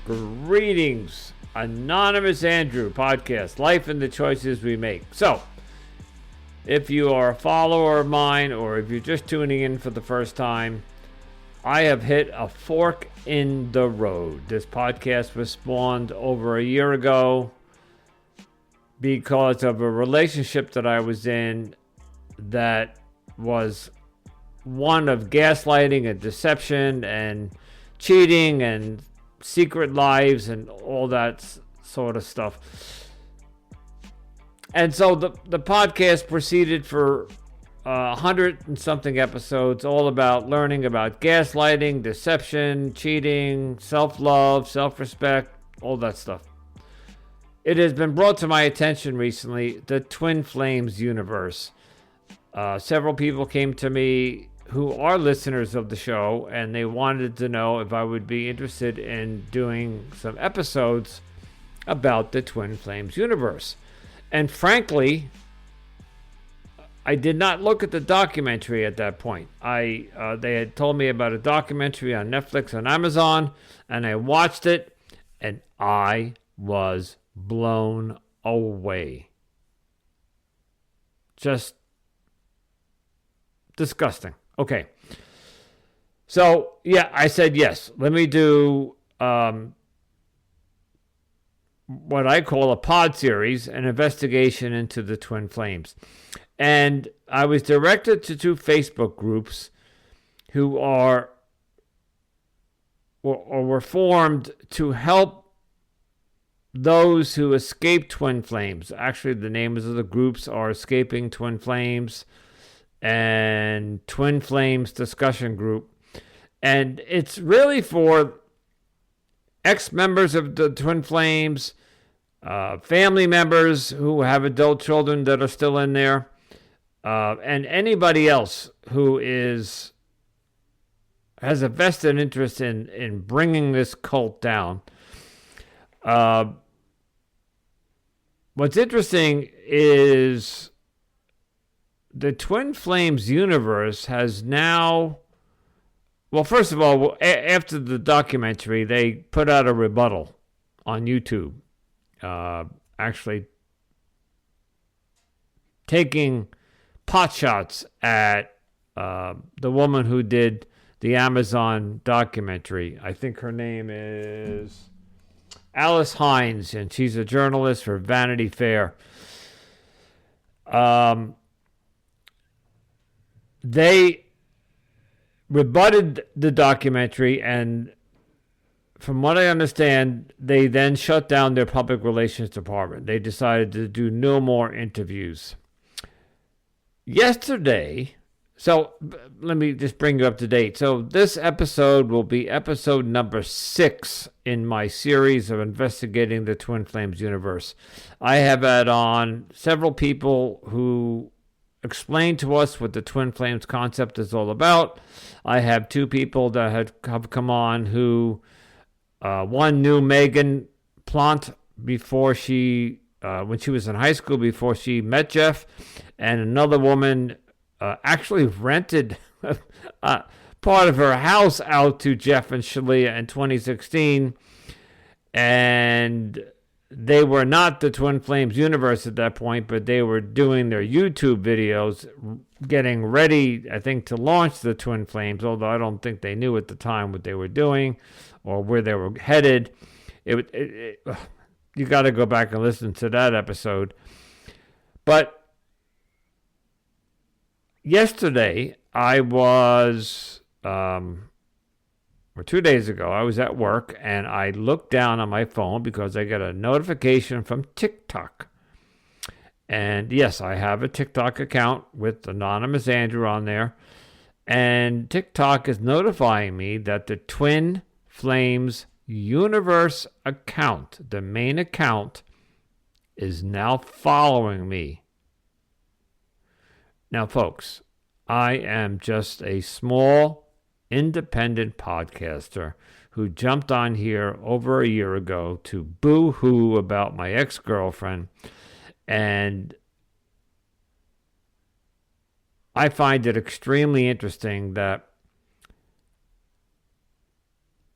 Greetings, Anonymous Andrew podcast, Life and the Choices We Make. So, if you are a follower of mine or if you're just tuning in for the first time, I have hit a fork in the road. This podcast was spawned over a year ago because of a relationship that I was in that was one of gaslighting and deception and cheating and secret lives and all that sort of stuff. And so the podcast proceeded for 100 and something episodes, all about learning about gaslighting, deception, cheating, self-love, self-respect, all that stuff. It has been brought to my attention recently, the Twin Flames universe. Several people came to me who are listeners of the show, and they wanted to know if I would be interested in doing some episodes about the Twin Flames universe. And frankly, I did not look at the documentary at that point. They had told me about a documentary on Netflix and Amazon, and I watched it, and I was blown away. Just disgusting. Okay. So, yeah, I said yes. Let me do what I call a pod-series, an investigation into the Twin Flames. And I was directed to two Facebook groups who were formed to help those who escape Twin Flames. Actually, the names of the groups are Escaping Twin Flames and Twin Flames Discussion Group. And it's really for ex-members of the Twin Flames, family members who have adult children that are still in there, and anybody else who has a vested interest in bringing this cult down. What's interesting is the Twin Flames universe has now, well, first of all, after the documentary, they put out a rebuttal on YouTube, actually taking potshots at the woman who did the Amazon documentary. I think her name is Alice Hines, and she's a journalist for Vanity Fair. They rebutted the documentary, and from what I understand, they then shut down their public relations department. They decided to do no more interviews. Yesterday, so let me just bring you up to date. So this episode will be episode number 6 in my series of investigating the Twin Flames universe. I have had on several people who explain to us what the Twin Flames concept is all about. I have 2 people that have come on who, one knew Megan Plant before when she was in high school, before she met Jeff, and another woman actually rented part of her house out to Jeff and Shalia in 2016, and they were not the Twin Flames universe at that point, but they were doing their YouTube videos, getting ready, I think, to launch the Twin Flames, although I don't think they knew at the time what they were doing or where they were headed. You got to go back and listen to that episode. But yesterday, I was, or 2 days ago, I was at work, and I looked down on my phone because I got a notification from TikTok. And yes, I have a TikTok account with Anonymous Andrew on there. And TikTok is notifying me that the Twin Flames Universe account, the main account, is now following me. Now, folks, I am just a small, independent podcaster who jumped on here over a year ago to boo-hoo about my ex-girlfriend, and I find it extremely interesting that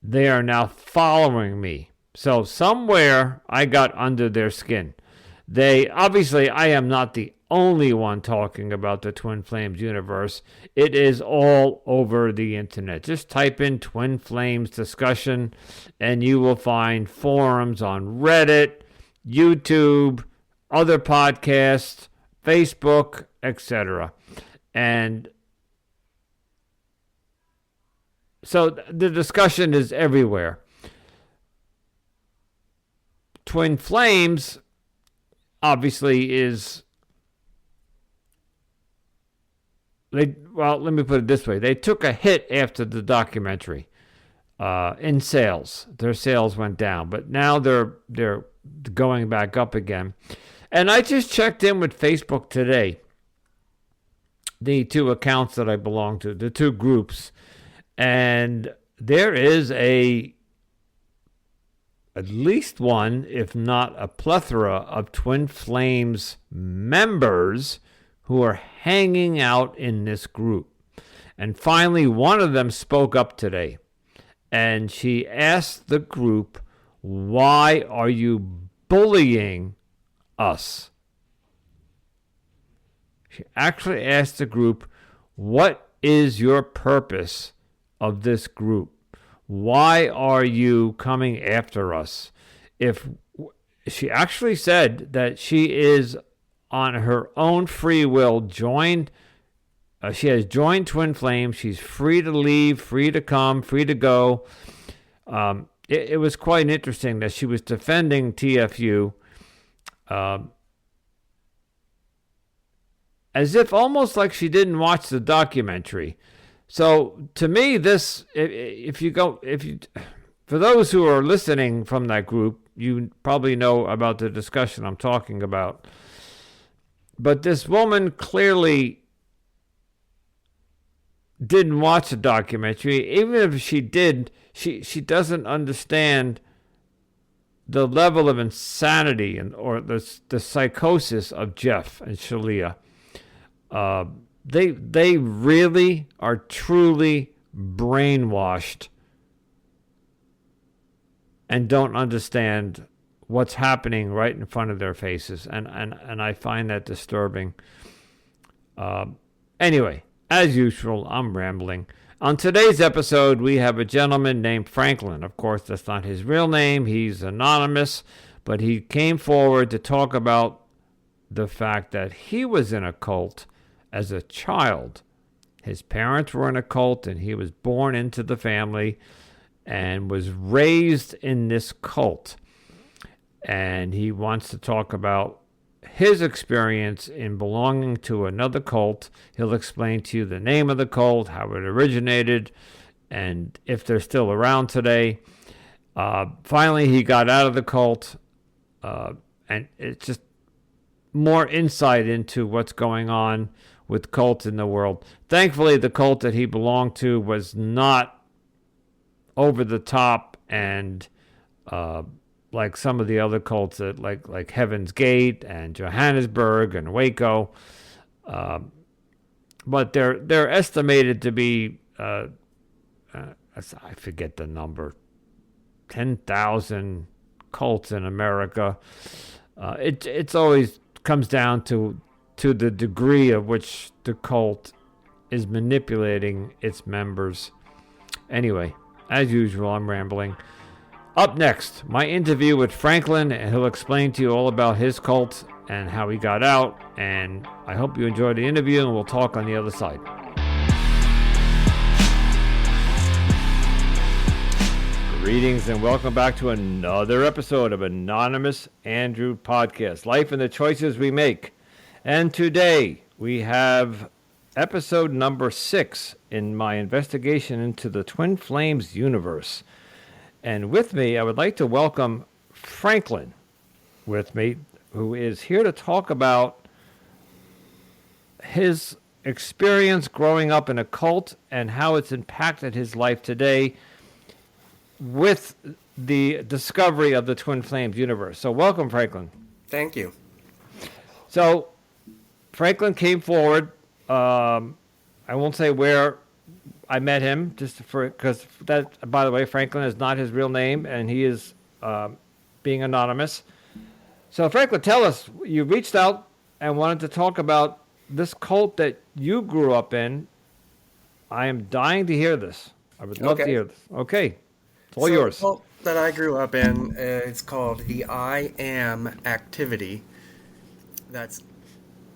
they are now following me So somewhere I got under their skin. Obviously, I am not the only one talking about the Twin Flames universe. It is all over the internet. Just type in Twin Flames discussion and you will find forums on Reddit, YouTube, other podcasts, Facebook, etc. And so the discussion is everywhere. Twin Flames obviously is, let me put it this way. They took a hit after the documentary in sales. Their sales went down, but now they're going back up again. And I just checked in with Facebook today, the two accounts that I belong to, the two groups, and there is at least one, if not a plethora, of Twin Flames members who are hanging out in this group. And finally, one of them spoke up today, and she asked the group, "Why are you bullying us?" She actually asked the group, "What is your purpose of this group? Why are you coming after us?" If she actually said that she is on her own free will joined, she has joined Twin Flames. She's free to leave, free to come, free to go. It was quite interesting that she was defending TFU as if almost like she didn't watch the documentary. So to me, this, for those who are listening from that group, you probably know about the discussion I'm talking about. But this woman clearly didn't watch the documentary. Even if she did, she doesn't understand the level of insanity or the psychosis of Jeff and Shalia. They really are truly brainwashed and don't understand what's happening right in front of their faces. And I find that disturbing. Anyway, as usual, I'm rambling. On today's episode, we have a gentleman named Franklin. Of course, that's not his real name. He's anonymous, but he came forward to talk about the fact that he was in a cult as a child. His parents were in a cult, and he was born into the family and was raised in this cult. And he wants to talk about his experience in belonging to another cult. He'll explain to you the name of the cult, how it originated, and if they're still around today. Finally, he got out of the cult, and it's just more insight into what's going on with cults in the world. Thankfully, the cult that he belonged to was not over the top and like some of the other cults that like Heaven's Gate and Johannesburg and Waco. But they're estimated to be I forget the number, 10,000 cults in America. It's always comes down to the degree of which the cult is manipulating its members. Anyway, as usual, I'm rambling. Up next, my interview with Franklin, and he'll explain to you all about his cult and how he got out. And I hope you enjoyed the interview, and we'll talk on the other side. Greetings and welcome back to another episode of Anonymous Andrew Podcast, Life and the Choices We Make. And today we have episode number 6 in my investigation into the Twin Flames universe. And with me, I would like to welcome Franklin with me, who is here to talk about his experience growing up in a cult and how it's impacted his life today with the discovery of the Twin Flames universe. So welcome, Franklin. Thank you. So Franklin came forward. I won't say where I met him, just because that, by the way, Franklin is not his real name, and he is being anonymous. So, Franklin, tell us, you reached out and wanted to talk about this cult that you grew up in. I am dying to hear this. I would love to Okay. hear this. Okay, it's all So the yours. cult that I grew up in, it's called the I Am activity. That's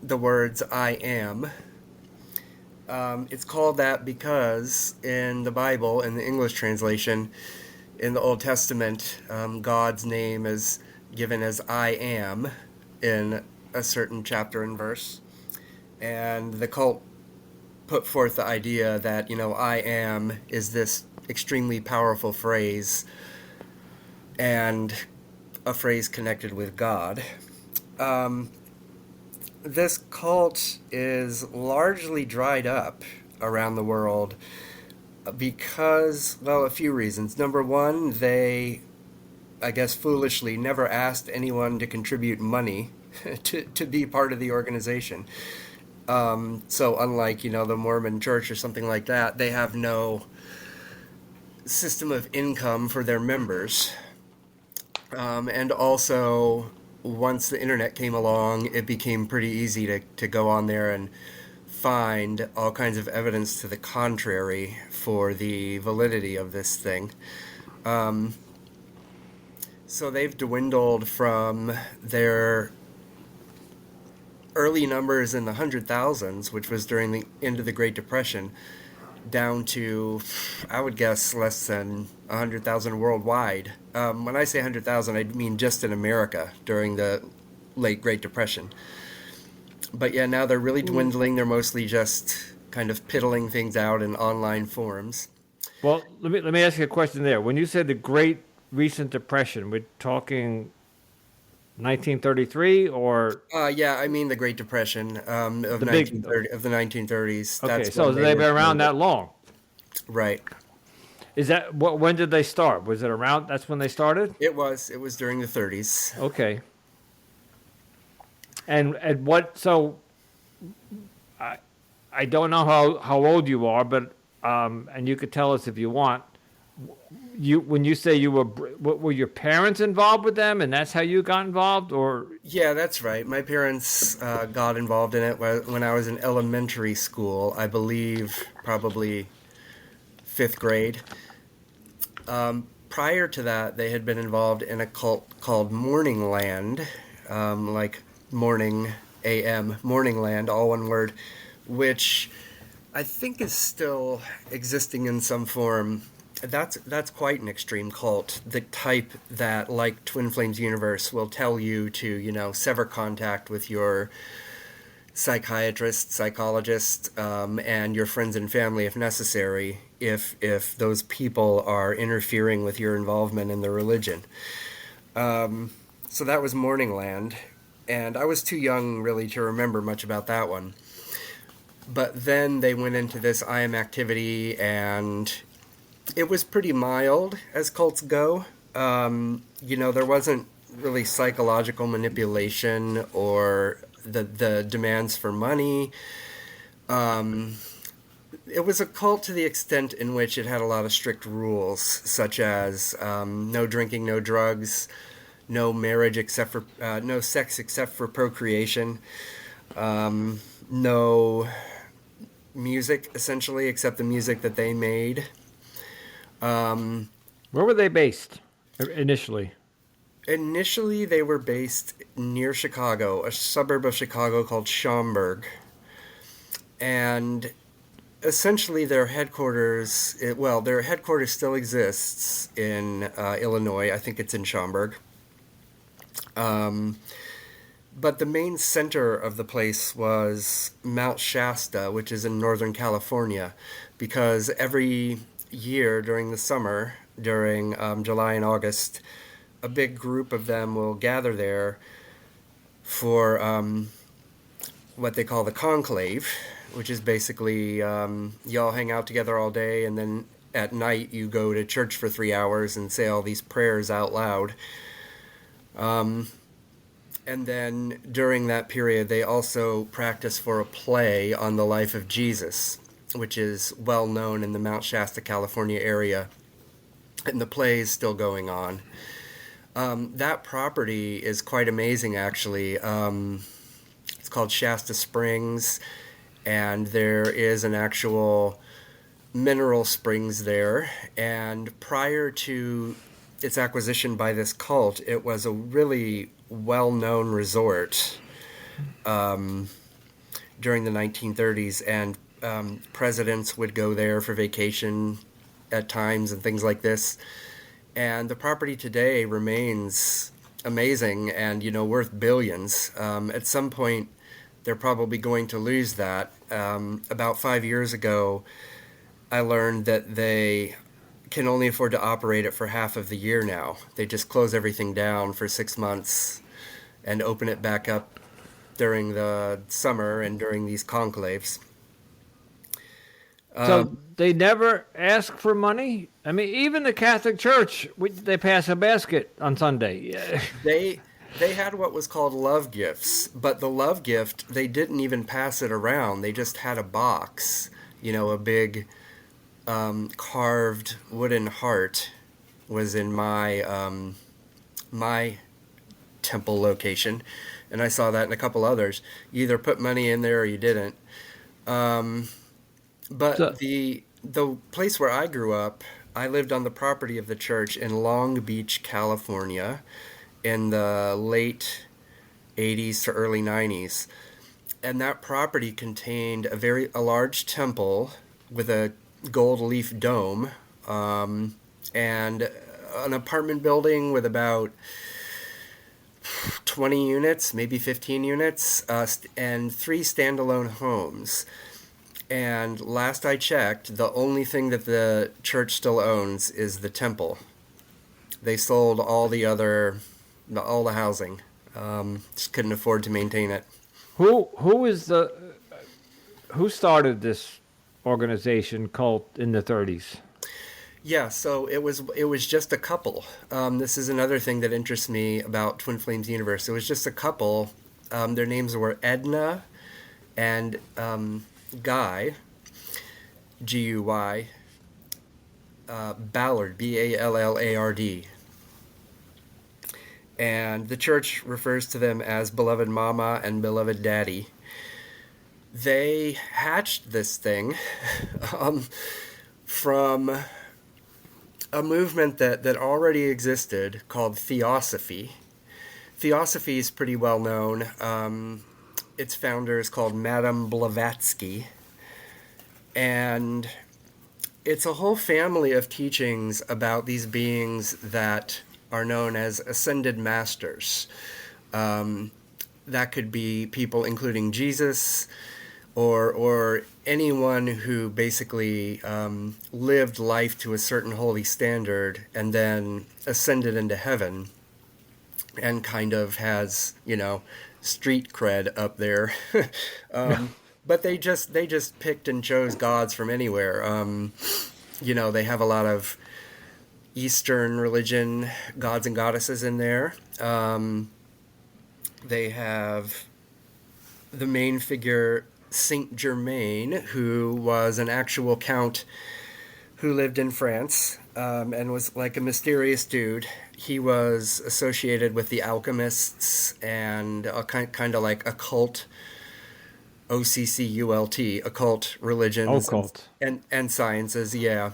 the words I am. It's called that because in the Bible, in the English translation, in the Old Testament, God's name is given as I am in a certain chapter and verse. And the cult put forth the idea that, I am is this extremely powerful phrase and a phrase connected with God. This cult is largely dried up around the world because, well, a few reasons. Number one, they, I guess foolishly, never asked anyone to contribute money to be part of the organization. So unlike, the Mormon church or something like that, they have no system of income for their members. And also, once the internet came along, it became pretty easy to go on there and find all kinds of evidence to the contrary for the validity of this thing. So they've dwindled from their early numbers in the 100,000s, which was during the end of the Great Depression, down to, I would guess, less than 100,000 worldwide. When I say 100,000, I mean just in America during the late Great Depression. But yeah, now they're really dwindling. They're mostly just kind of piddling things out in online forums. Well, let me ask you a question there. When you said the Great Recent Depression, we're talking 1933 or Yeah, I mean the Great Depression of the big? 1930s. Okay, That's so when they they've were been around doing it. that long. Right. Is that what? When did they start? Was it around? That's when they started. It was during the 30s. Okay. And what? So I don't know how old you are, but and you could tell us if you want. You when you say you were your parents involved with them, and that's how you got involved, or Yeah, that's right. My parents got involved in it when I was in elementary school. I believe probably fifth grade. Prior to that, they had been involved in a cult called Morning Land, like morning AM, Morning Land, all one word, which I think is still existing in some form. That's quite an extreme cult. The type that, like Twin Flames Universe, will tell you to, sever contact with your psychiatrist, psychologist, and your friends and family if necessary, if those people are interfering with your involvement in the religion. So that was Morning Land, and I was too young really to remember much about that one. But then they went into this I Am activity, and it was pretty mild as cults go. There wasn't really psychological manipulation or the demands for money. It was a cult to the extent in which it had a lot of strict rules, such as no drinking, no drugs, no marriage except for no sex except for procreation, no music essentially except the music that they made. where were they based initially? Initially, they were based near Chicago, a suburb of Chicago called Schaumburg. And essentially, their headquarters, their headquarters still exists in Illinois. I think it's in Schaumburg. But the main center of the place was Mount Shasta, which is in Northern California, because every year during the summer, during July and August, a big group of them will gather there for what they call the conclave, which is basically you all hang out together all day, and then at night you go to church for 3 hours and say all these prayers out loud. And then during that period, they also practice for a play on the life of Jesus, which is well known in the Mount Shasta, California area. And the play is still going on. That property is quite amazing, actually. It's called Shasta Springs, and there is an actual mineral springs there. And prior to its acquisition by this cult, it was a really well-known resort during the 1930s, and presidents would go there for vacation at times and things like this. And the property today remains amazing and, worth billions. At some point, they're probably going to lose that. About 5 years ago, I learned that they can only afford to operate it for half of the year now. They just close everything down for 6 months and open it back up during the summer and during these conclaves. So they never ask for money. I mean, even the Catholic Church, they pass a basket on Sunday. They had what was called love gifts, but the love gift, they didn't even pass it around. They just had a box, a big carved wooden heart was in my temple location, and I saw that in a couple others. You either put money in there or you didn't. But So- the place where I grew up, I lived on the property of the church in Long Beach, California, in the late 80s to early 90s. And that property contained a large temple with a gold leaf dome, and an apartment building with about 20 units, maybe 15 units, and 3 standalone homes. And last I checked, the only thing that the church still owns is the temple. They sold all the housing. Just couldn't afford to maintain it. who started this organization cult in the 30s? Yeah, so it was just a couple. This is another thing that interests me about Twin Flames Universe. It was just a couple. Their names were Edna and Guy, Guy, Ballard, Ballard. And the church refers to them as Beloved Mama and Beloved Daddy. They hatched this thing from a movement that already existed called Theosophy. Theosophy is pretty well known. Its founder is called Madame Blavatsky. And it's a whole family of teachings about these beings that are known as ascended masters. That could be people including Jesus, or anyone who basically lived life to a certain holy standard and then ascended into heaven and kind of has, street cred up there. But they just picked and chose gods from anywhere. They have a lot of Eastern religion gods and goddesses in there. They have the main figure, Saint Germain, who was an actual count who lived in France, and was like a mysterious dude. He was associated with the alchemists and a kind of like occult, OCCULT, occult religions Occult. and sciences. Yeah.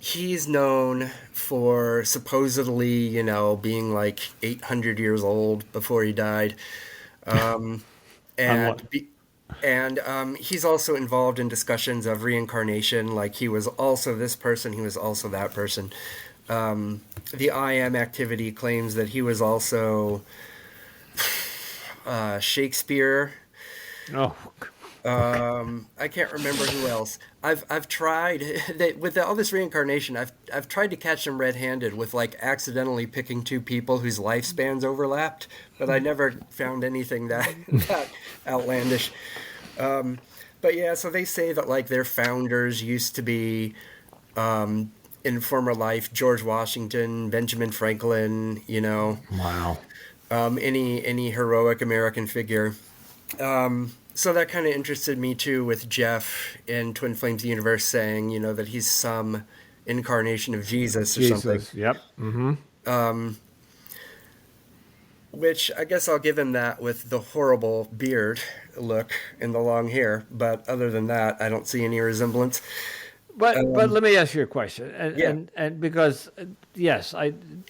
He's known for supposedly, being like 800 years old before he died. And he's also involved in discussions of reincarnation. Like he was also this person, he was also that person. The I Am activity claims that he was also Shakespeare. Oh, I can't remember who else. I've tried with all this reincarnation. I've tried to catch them red-handed with like accidentally picking 2 people whose lifespans overlapped, but I never found anything that outlandish. But yeah, so they say that like their founders used to be in former life George Washington, Benjamin Franklin. wow. Any heroic American figure. So that kind of interested me too, with Jeff in Twin Flames Universe saying, that he's some incarnation of Jesus or something. Yep. Mm-hmm. Which I guess I'll give him that with the horrible beard look and the long hair. But other than that, I don't see any resemblance. But Um, let me ask you a question, and yeah, because yes,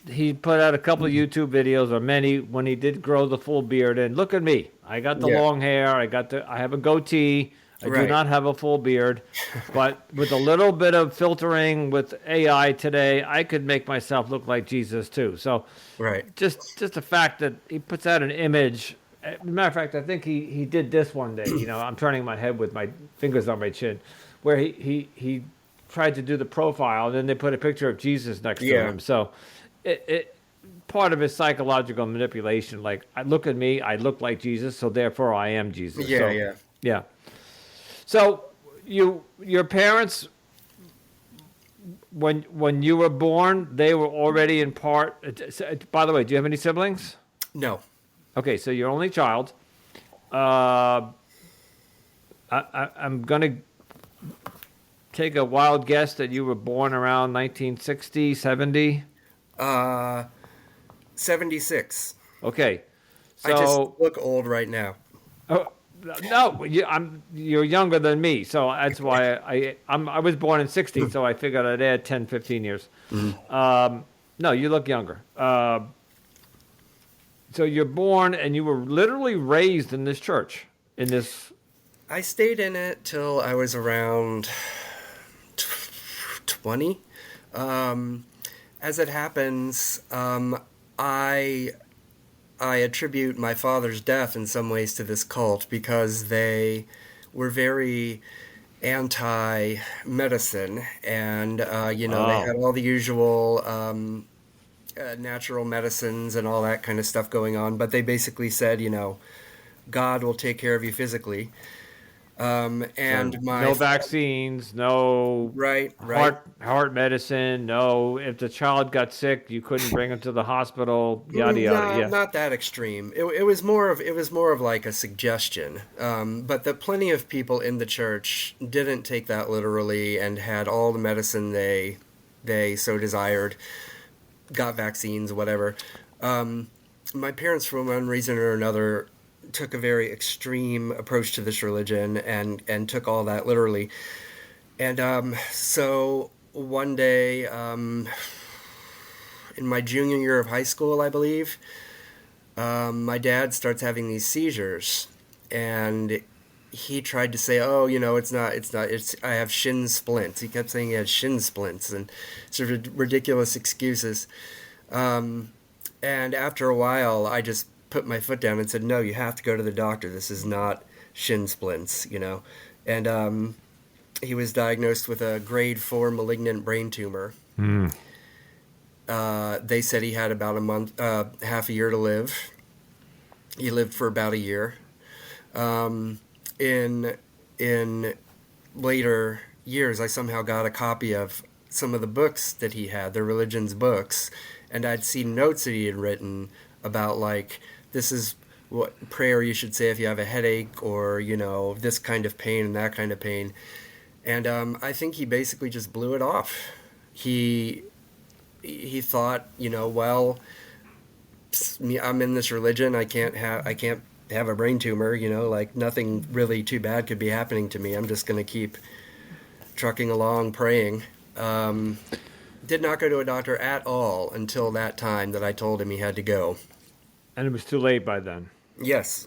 he put out a couple of YouTube videos or many when he did grow the full beard. And look at me, I got the yeah, long hair, I have a goatee. I do right, not have a full beard, but with a little bit of filtering with AI today, I could make myself look like Jesus too. So right. just the fact that he puts out an image. As a matter of fact, I think he did this one day. I'm turning my head with my fingers on my chin, where he tried to do the profile, and then they put a picture of Jesus next to Yeah, him. So, it part of his psychological manipulation. Like, I look at me, I look like Jesus, so therefore I am Jesus. yeah, So, yeah. yeah. So, your parents, when you were born, they were already in part. By the way, do you have any siblings? No. Okay, so you're only child. Uh, I'm gonna take a wild guess that you were born around 1960, 70. Uh, 76. Okay, I just so look old right now. oh, no, you're younger than me, so that's why I was born in 60, so I figured I'd add 10, 15 years. Mhm. No, you look younger. So you're born and you were literally raised in this church, in this. I stayed in it till I was around 20. Um, as it happens, I attribute my father's death in some ways to this cult because they were very anti-medicine, and they Oh, had all the usual natural medicines and all that kind of stuff going on. But they basically said, God will take care of you physically. so And my no vaccines, no right, right. heart medicine, no. If the child got sick, you couldn't bring him to the hospital. Yada yada. No, Yeah. not that extreme. It was more of like a suggestion. But that plenty of people in the church didn't take that literally and had all the medicine they so desired, got vaccines, whatever. My parents, for one reason or another, took a very extreme approach to this religion and took all that literally. And so one day, in my junior year of high school, I believe, my dad starts having these seizures, and he tried to say, "Oh, it's I have shin splints." He kept saying he had shin splints and sort of ridiculous excuses. And after a while, I just put my foot down and said, "No, you have to go to the doctor. This is not shin splints." And he was diagnosed with a grade 4 malignant brain tumor. Mm. They said he had about a month, half a year to live. He lived for about a year. Um, in later years, I somehow got a copy of some of the books that he had, the religion's books, and I'd seen notes that he had written about, like, this is what prayer you should say if you have a headache, or this kind of pain and that kind of pain. And I think he basically just blew it off. He thought, well, I'm in this religion. I can't have a brain tumor. Like, nothing really too bad could be happening to me. I'm just going to keep trucking along, praying. Did not go to a doctor at all until that time that I told him he had to go. And it was too late by then. Yes.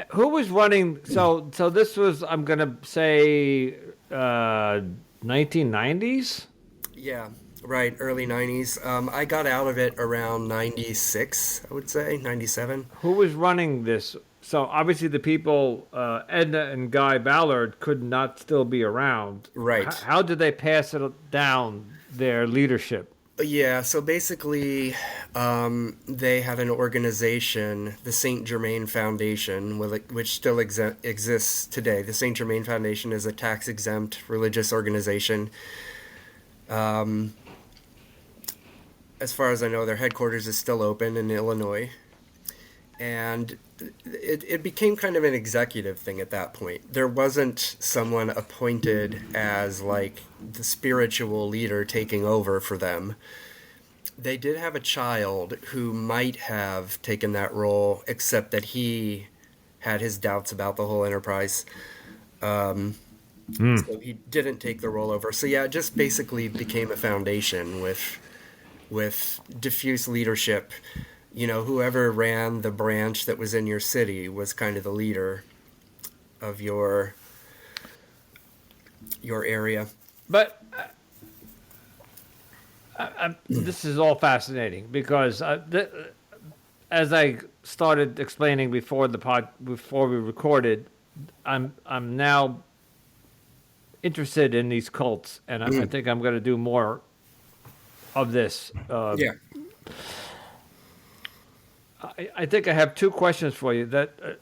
Who was running? So this was, I'm gonna say, 1990s. Yeah. Right. Early 90s. I got out of it around 96, I would say, 97. Who was running this? So obviously the people, Edna and Guy Ballard, could not still be around. Right. How did they pass it down, their leadership? Yeah, so basically, they had an organization, the Saint Germain Foundation, which still exists today. The Saint Germain Foundation is a tax-exempt religious organization. Um, as far as I know, their headquarters is still open in Illinois. and it became kind of an executive thing at that point. There wasn't someone appointed as like the spiritual leader taking over for them. They did have a child who might have taken that role, except that he had his doubts about the whole enterprise. So he didn't take the role over. So yeah, it just basically became a foundation with diffuse leadership. You know, whoever ran the branch that was in your city was kind of the leader of your area. But this is all fascinating because as I started explaining before we recorded, I'm now interested in these cults, and I think I'm going to do more of this. Yeah. I think I have two questions for you. That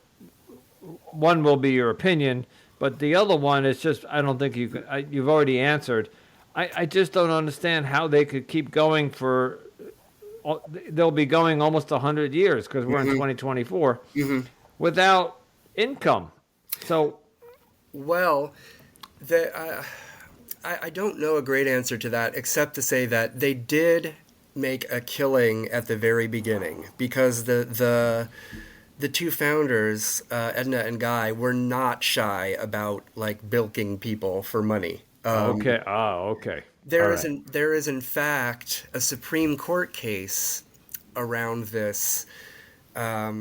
one will be your opinion, but the other one is just I don't think you've already answered. I just don't understand how they could keep going for. They'll be going almost 100 years because we're in 2024 without income. So, well, I don't know a great answer to that except to say that they did make a killing at the very beginning because the two founders, Edna and Guy, were not shy about like bilking people for money. Okay. Okay. There is in fact a Supreme Court case around this. I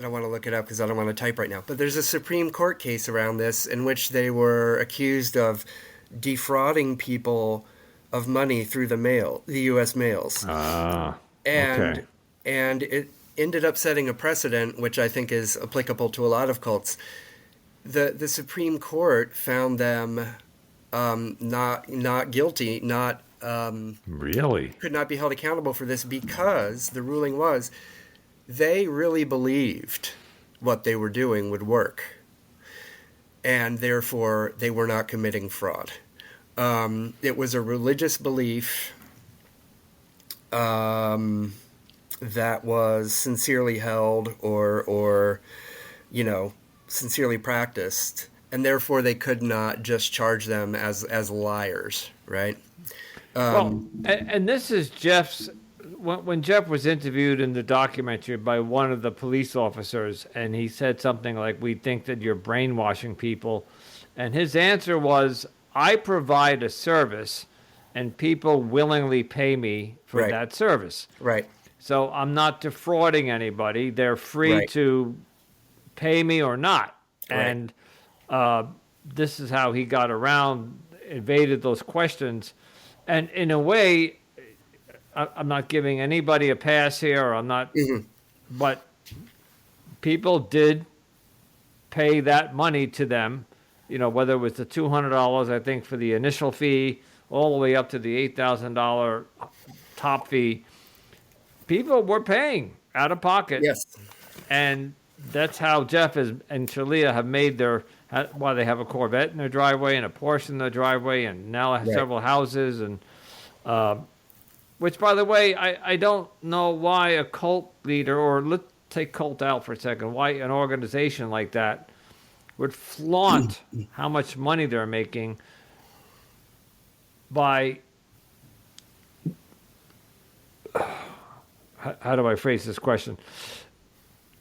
don't want to look it up because I don't want to type right now. But there's a Supreme Court case around this in which they were accused of defrauding people of money through the U.S. mails. Okay. And it ended up setting a precedent, which I think is applicable to a lot of cults. The Supreme Court found them not guilty, really could not be held accountable for this because the ruling was they really believed what they were doing would work, and therefore they were not committing fraud. It was a religious belief that was sincerely held or sincerely practiced, and therefore they could not just charge them as liars, right? Well, and this is Jeff's. When Jeff was interviewed in the documentary by one of the police officers, and he said something like, "We think that you're brainwashing people," and his answer was, "I provide a service, and people willingly pay me for that service. Right. So I'm not defrauding anybody. They're free Right. to pay me or not." Right. And this is how he got around, evaded those questions. And in a way, I'm not giving anybody a pass here, or I'm not, but people did pay that money to them, whether it was the $200, I think, for the initial fee, all the way up to the $8,000 top fee. People were paying out of pocket. Yes. And that's how Jeff and Shalia have made why they have a Corvette in their driveway and a Porsche in their driveway, and now have several houses. And which, by the way, I don't know why a cult leader, or let's take cult out for a second, why an organization like that would flaunt how much money they're making by, how do I phrase this question?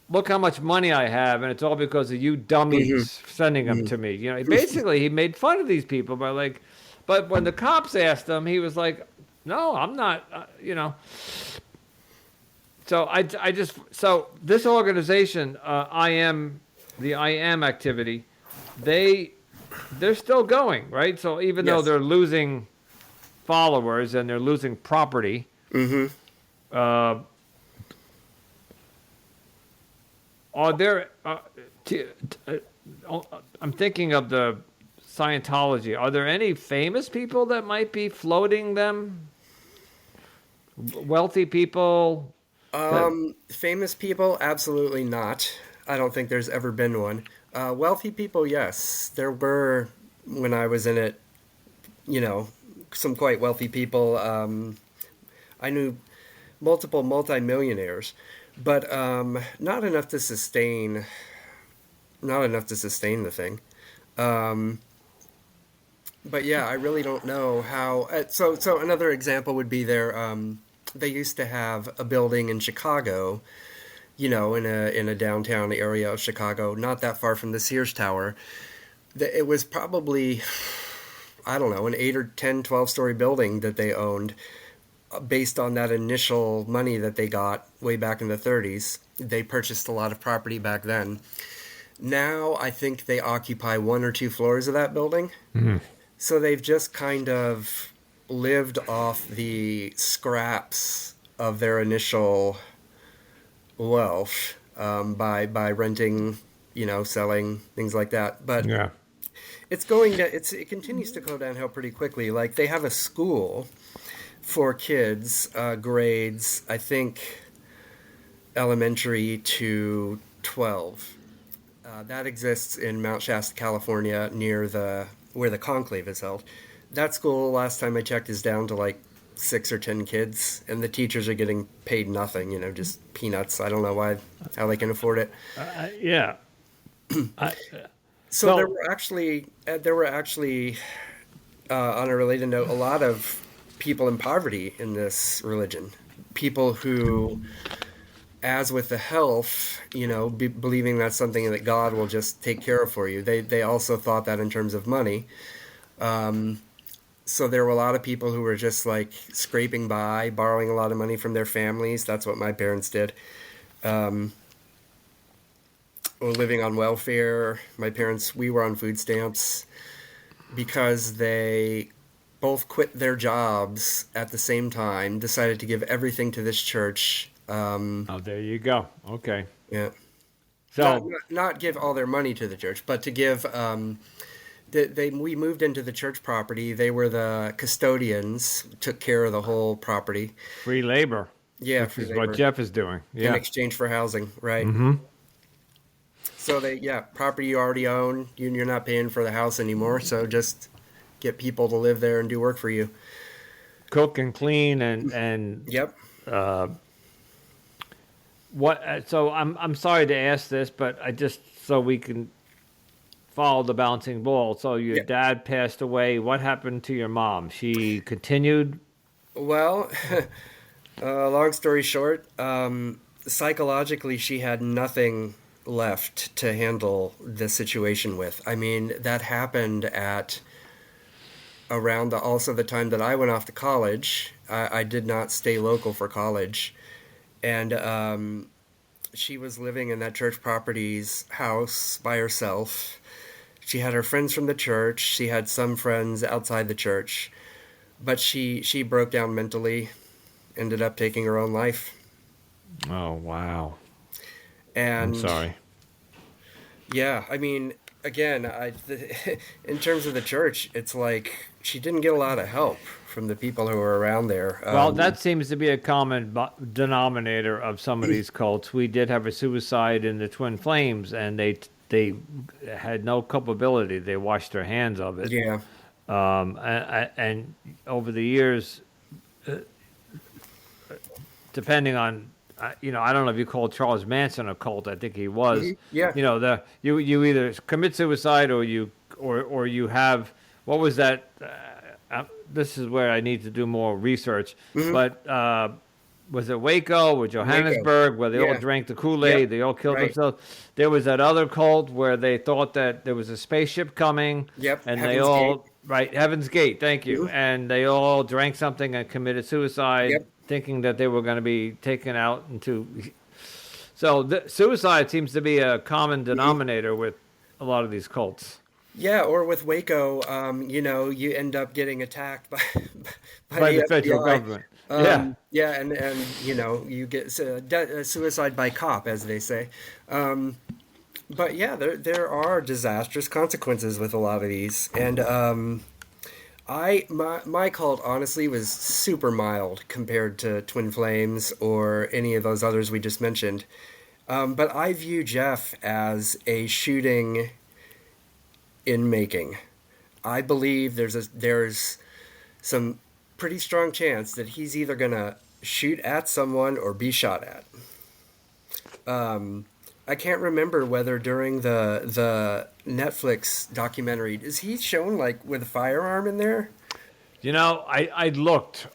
Look how much money I have, and it's all because of you dummies sending them to me. Basically, he made fun of these people but when the cops asked him, he was like, "No, I'm not." So this organization, I am activity, they're still going, right? So even though they're losing followers and they're losing property, are there? I'm thinking of the Scientology. Are there any famous people that might be floating them? Wealthy people? Famous people, absolutely not. I don't think there's ever been one. Wealthy people, yes. There were, when I was in it, some quite wealthy people. I knew multiple multimillionaires, but not enough to sustain the thing. Um, but yeah, I really don't know how. So another example would be they used to have a building in Chicago, in a downtown area of Chicago, not that far from the Sears Tower. It was probably, I don't know, an 8 or 10, 12-story building that they owned based on that initial money that they got way back in the 30s. They purchased a lot of property back then. Now I think they occupy 1 or 2 floors of that building. So they've just kind of lived off the scraps of their initial wealth, by renting, selling, things like that. But Yeah. it continues to go downhill pretty quickly. Like they have a school for kids, grades, I think elementary to 12. That exists in Mount Shasta, California, near where the conclave is held. That school, last time I checked, is down to like 6 or 10 kids, and the teachers are getting paid nothing. Just peanuts. I don't know how they can afford it. Yeah. I, So there were actually, on a related note, a lot of people in poverty in this religion. People who, as with the health, believing that's something that God will just take care of for you. They also thought that in terms of money. So there were a lot of people who were just like scraping by, borrowing a lot of money from their families. That's what my parents did. Or living on welfare. My parents, we were on food stamps because they both quit their jobs at the same time, decided to give everything to this church. oh, there you go. Okay. Yeah. Not, So, not not give all their money to the church, but to give. We moved into the church property. They were the custodians, took care of the whole property. free labor, Yeah, which free is what labor Jeff is doing. in Yeah. exchange for housing, right? So property you already own. You're not paying for the house anymore. So just get people to live there and do work for you. Cook and clean and Yep. what? So I'm sorry to ask this, but I just so we can follow the bouncing ball. So your Yeah. dad passed away. What happened to your mom? She continued. Well, long story short, psychologically, she had nothing left to handle the situation with. I mean, that happened at around also the time that I went off to college. I did not stay local for college, and she was living in that church property's house by herself. She had her friends from the church. She had some friends outside the church, but she broke down mentally, ended up taking her own life. Oh wow! I'm And sorry. yeah, I mean, again, in terms of the church, it's like she didn't get a lot of help from the people who were around there. Well, that seems to be a common denominator of some of these cults. We did have a suicide in the Twin Flames, and they had no culpability. They washed their hands of it. Yeah, And over the years, depending on, I don't know if you call Charles Manson a cult. I think he was. yeah. You either commit suicide or you have, what was that? This is where I need to do more research. But was it Waco or Johannesburg where they all Yeah. drank the Kool-Aid? Yep. They all killed Right. themselves. There was that other cult where they thought that there was a spaceship coming. Yep, And they Heaven's all Gate. right, Heaven's Gate. Thank you. Mhm. And they all drank something and committed suicide, Yep. thinking that they were going to be taken out into. So suicide seems to be a common denominator with a lot of these cults. Yeah, or with Waco, you end up getting attacked by By the the federal FBI. government. Yeah. Yeah, and you get suicide by cop, as they say. But yeah, there are disastrous consequences with a lot of these, and my cult honestly was super mild compared to Twin Flames or any of those others we just mentioned. But I view Jeff as a shooting in making. I believe there's some pretty strong chance that he's either gonna shoot at someone or be shot at. I can't remember whether during the Netflix documentary is he shown like with a firearm in there. I looked,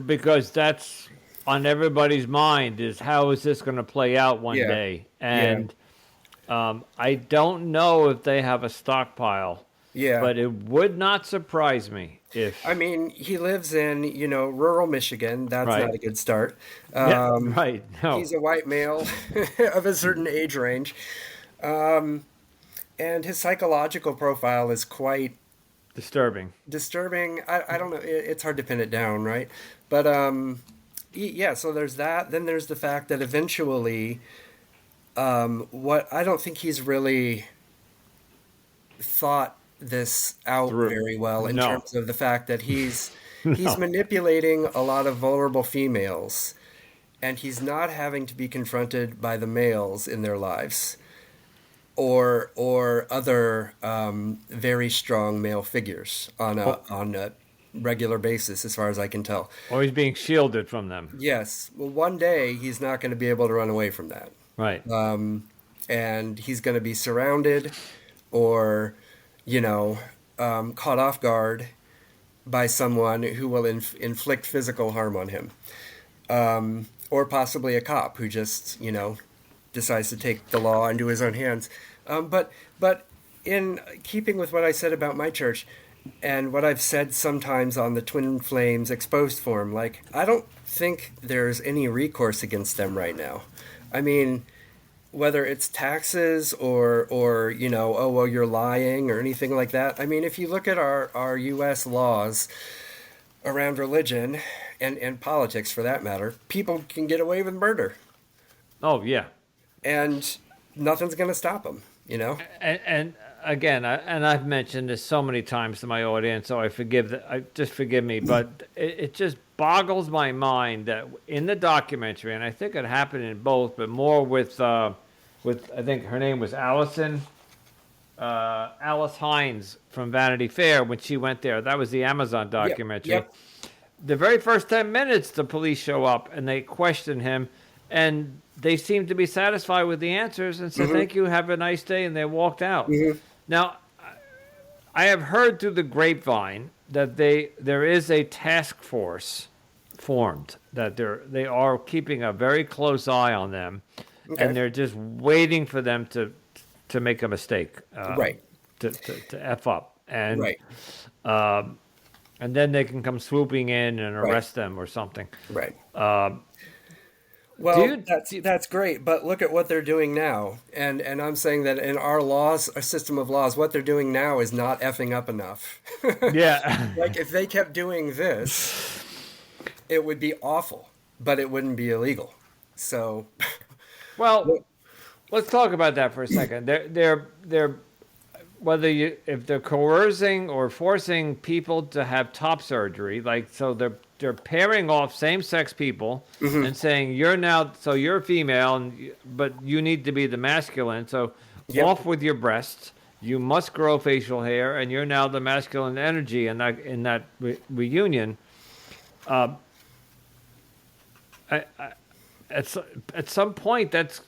because that's on everybody's mind is how is this going to play out one Yeah, day, yeah, and I don't know if they have a stockpile, yeah. but it would not surprise me I if. mean, he lives in, rural Michigan. That's Right. not a good start. Yeah. Right. No. He's a white male of a certain age range, and his psychological profile is quite Disturbing. disturbing. I don't know. It's hard to pin it down, right? But yeah. So there's that. Then there's the fact that eventually, what I don't think he's really thought this out Through. very well in No. terms of the fact that he's No. manipulating a lot of vulnerable females, and he's not having to be confronted by the males in their lives or other very strong male figures on a regular basis, as far as I can tell. Or he's being shielded from them. Yes, well, one day he's not going to be able to run away from that, Right. and he's going to be surrounded or, caught off guard by someone who will inflict physical harm on him, or possibly a cop who just, decides to take the law into his own hands. But in keeping with what I said about my church and what I've said sometimes on the Twin Flames Exposed forum, like, I don't think there's any recourse against them right now. I mean, whether it's taxes or oh, well, you're lying or anything like that. I mean, if you look at our U.S. laws around religion and politics, for that matter, people can get away with murder, Oh yeah. and nothing's going to stop them, And again, I've mentioned this so many times to my audience, so just forgive me, but it just boggles my mind that in the documentary, and I think it happened in both, but more with I think her name was Alice Hines from Vanity Fair when she went there. That was the Amazon Yep, documentary. yep. The very first 10 minutes, the police show up and they question him, and they seem to be satisfied with the answers and said, "Thank you, have a nice day," and they walked out. Now, I have heard through the grapevine that there is a task force formed, that they are keeping a very close eye on them, Okay. and they're just waiting for them to make a mistake, Right. to f up, Right. and then they can come swooping in and Right. arrest them or something. Right. Do Well, you, that's great, but look at what they're doing now, and I'm saying that in our laws, our system of laws, what they're doing now is not effing up enough. yeah. Like, if they kept doing this, it would be awful, but it wouldn't be illegal. So, Well, let's talk about that for a second. They're if they're coercing or forcing people to have top surgery, like, so they're pairing off same-sex people and saying you're female, but you need to be the masculine, so Yep. off with your breasts. You must grow facial hair, and you're now the masculine energy in that reunion. At some point, that's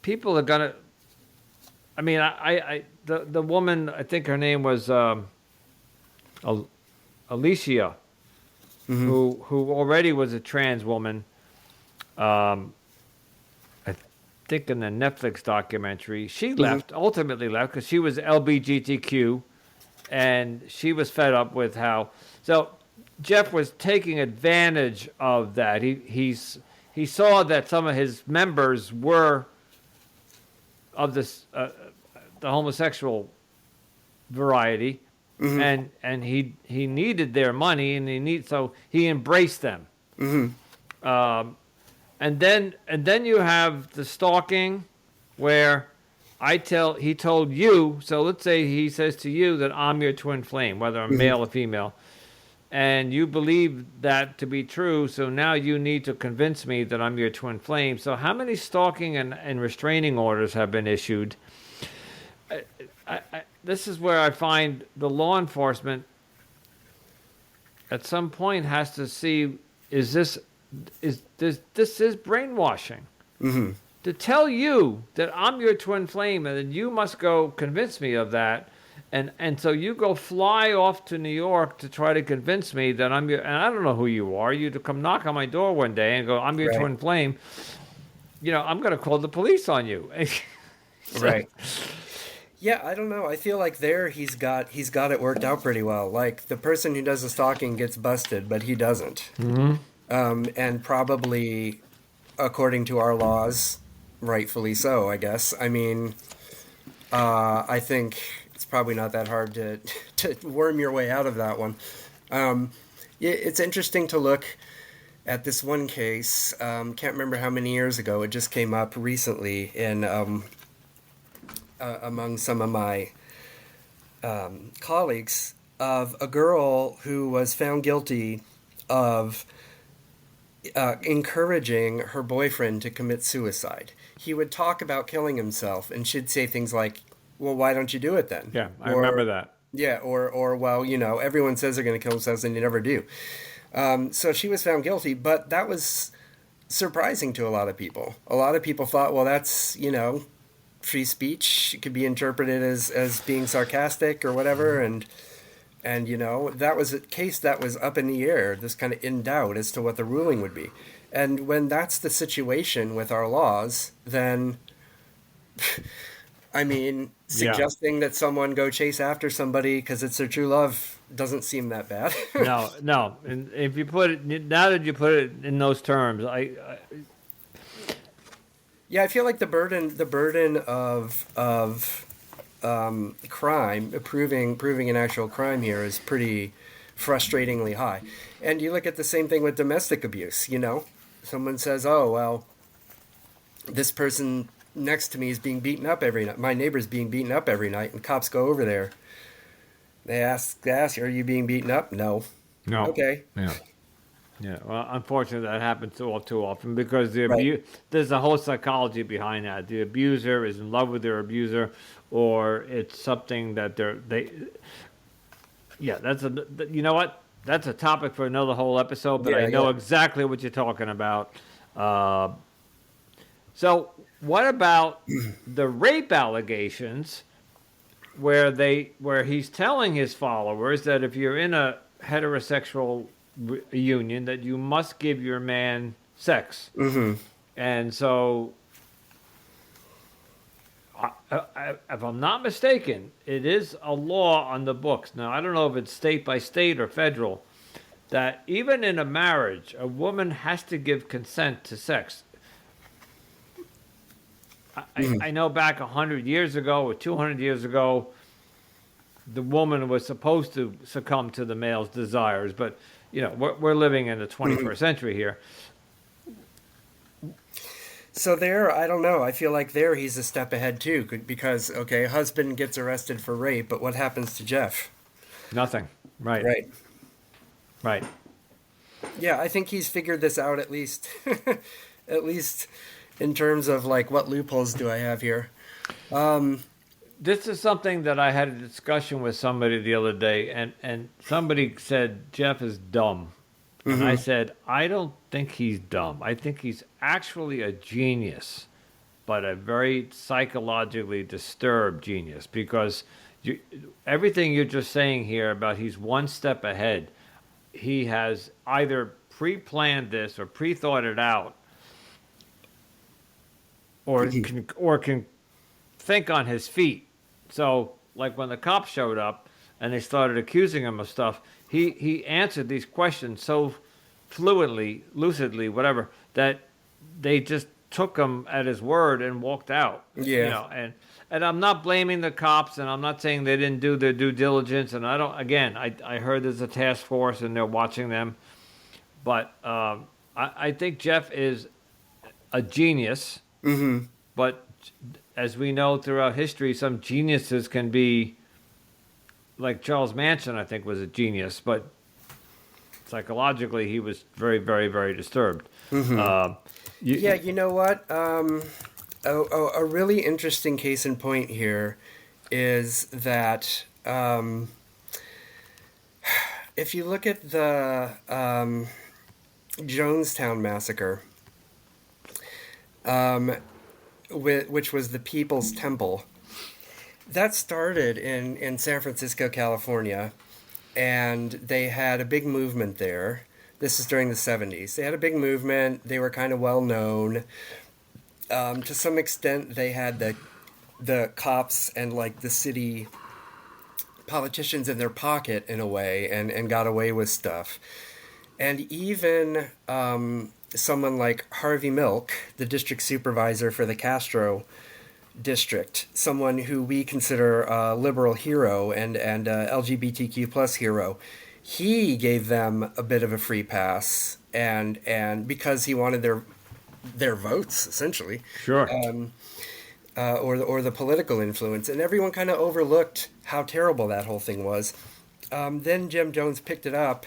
people are gonna. I mean, the woman, I think her name was Alicia, who already was a trans woman. I think in the Netflix documentary, she ultimately left because she was LGBTQ, and she was fed up with how. So Jeff was taking advantage of that. He saw that some of his members were of this the homosexual variety, and he needed their money, and so he embraced them. And then you have the stalking, where he told you. So let's say he says to you that I'm your twin flame, whether I'm male or female, and you believe that to be true. So now you need to convince me that I'm your twin flame. So how many stalking and restraining orders have been issued? This is where I find the law enforcement at some point has to see is this is brainwashing. To tell you that I'm your twin flame and that you must go convince me of that. And so you go fly off to New York to try to convince me that I'm your, and I don't know who you are. You to come knock on my door one day and go, I'm your Right. twin flame. I'm going to call the police on you. Right. Yeah, I don't know. I feel like there he's got it worked out pretty well. Like the person who does the stalking gets busted, but he doesn't. And probably, according to our laws, rightfully so, I guess. I mean, I think it's probably not that hard to to worm your way out of that one. It's interesting to look at this one case. Can't remember how many years ago. It just came up recently in among some of my colleagues of a girl who was found guilty of encouraging her boyfriend to commit suicide. He would talk about killing himself, and she'd say things like, "Well, why don't you do it then?" Yeah, I remember that. Yeah, or well, everyone says they're going to kill themselves, and you never do. So she was found guilty, but that was surprising to a lot of people. A lot of people thought, well, that's free speech. It could be interpreted as being sarcastic or whatever, and that was a case that was up in the air, this kind of in doubt as to what the ruling would be. And when that's the situation with our laws, then I mean, suggesting that someone go chase after somebody because it's their true love doesn't seem that bad. No. And if you put it, now that you put it in those terms, Yeah, I feel like the burden of crime, proving an actual crime here is pretty frustratingly high. And you look at the same thing with domestic abuse. Someone says, "Oh well, this person next to me is being beaten up every night. My neighbor's being beaten up every night," and cops go over there. They ask, "Are you being beaten up?" No. no. Okay. Yeah. Yeah, well, unfortunately, that happens all too often because Right. there's a whole psychology behind that. The abuser is in love with their abuser, or it's something that Yeah, you know what? That's a topic for another whole episode. But Yeah. I know Yeah. exactly what you're talking about. So, what about the rape allegations, where he's telling his followers that if you're in a heterosexual union that you must give your man sex. And so if I'm not mistaken, it is a law on the books. Now I don't know if it's state by state or federal, that even in a marriage a woman has to give consent to sex. I know back 100 years ago or 200 years ago the woman was supposed to succumb to the male's desires, but we're living in the 21st century here. So there, I don't know. I feel like there he's a step ahead too, because okay, husband gets arrested for rape, but what happens to Jeff? Nothing. Right. Right. Right. Yeah, I think he's figured this out at least, at least in terms of like what loopholes do I have here. This is something that I had a discussion with somebody the other day, and somebody said Jeff is dumb. And I said, I don't think he's dumb. I think he's actually a genius, but a very psychologically disturbed genius, because everything you're just saying here about he's one step ahead, he has either pre-planned this or pre-thought it out, or can think on his feet. So, like when the cops showed up and they started accusing him of stuff, he answered these questions so fluently, lucidly, whatever, that they just took him at his word and walked out. Yeah. And I'm not blaming the cops, and I'm not saying they didn't do their due diligence. And I heard there's a task force and they're watching them, but I think Jeff is a genius. But as we know throughout history, some geniuses can be, like Charles Manson, I think, was a genius, but psychologically he was very, very, very disturbed. Yeah, you know what? A really interesting case in point here is that if you look at the Jonestown Massacre, um, which was the People's Temple. That started in San Francisco, California, and they had a big movement there. This is during the 70s. They had a big movement. They were kind of well known. To some extent, they had the cops and like the city politicians in their pocket in a way, and got away with stuff. And even someone like Harvey Milk, the district supervisor for the Castro district, someone who we consider a liberal hero and LGBTQ plus hero, he gave them a bit of a free pass, and because he wanted their votes essentially, Sure. or the political influence, and everyone kind of overlooked how terrible that whole thing was. Then Jim Jones picked it up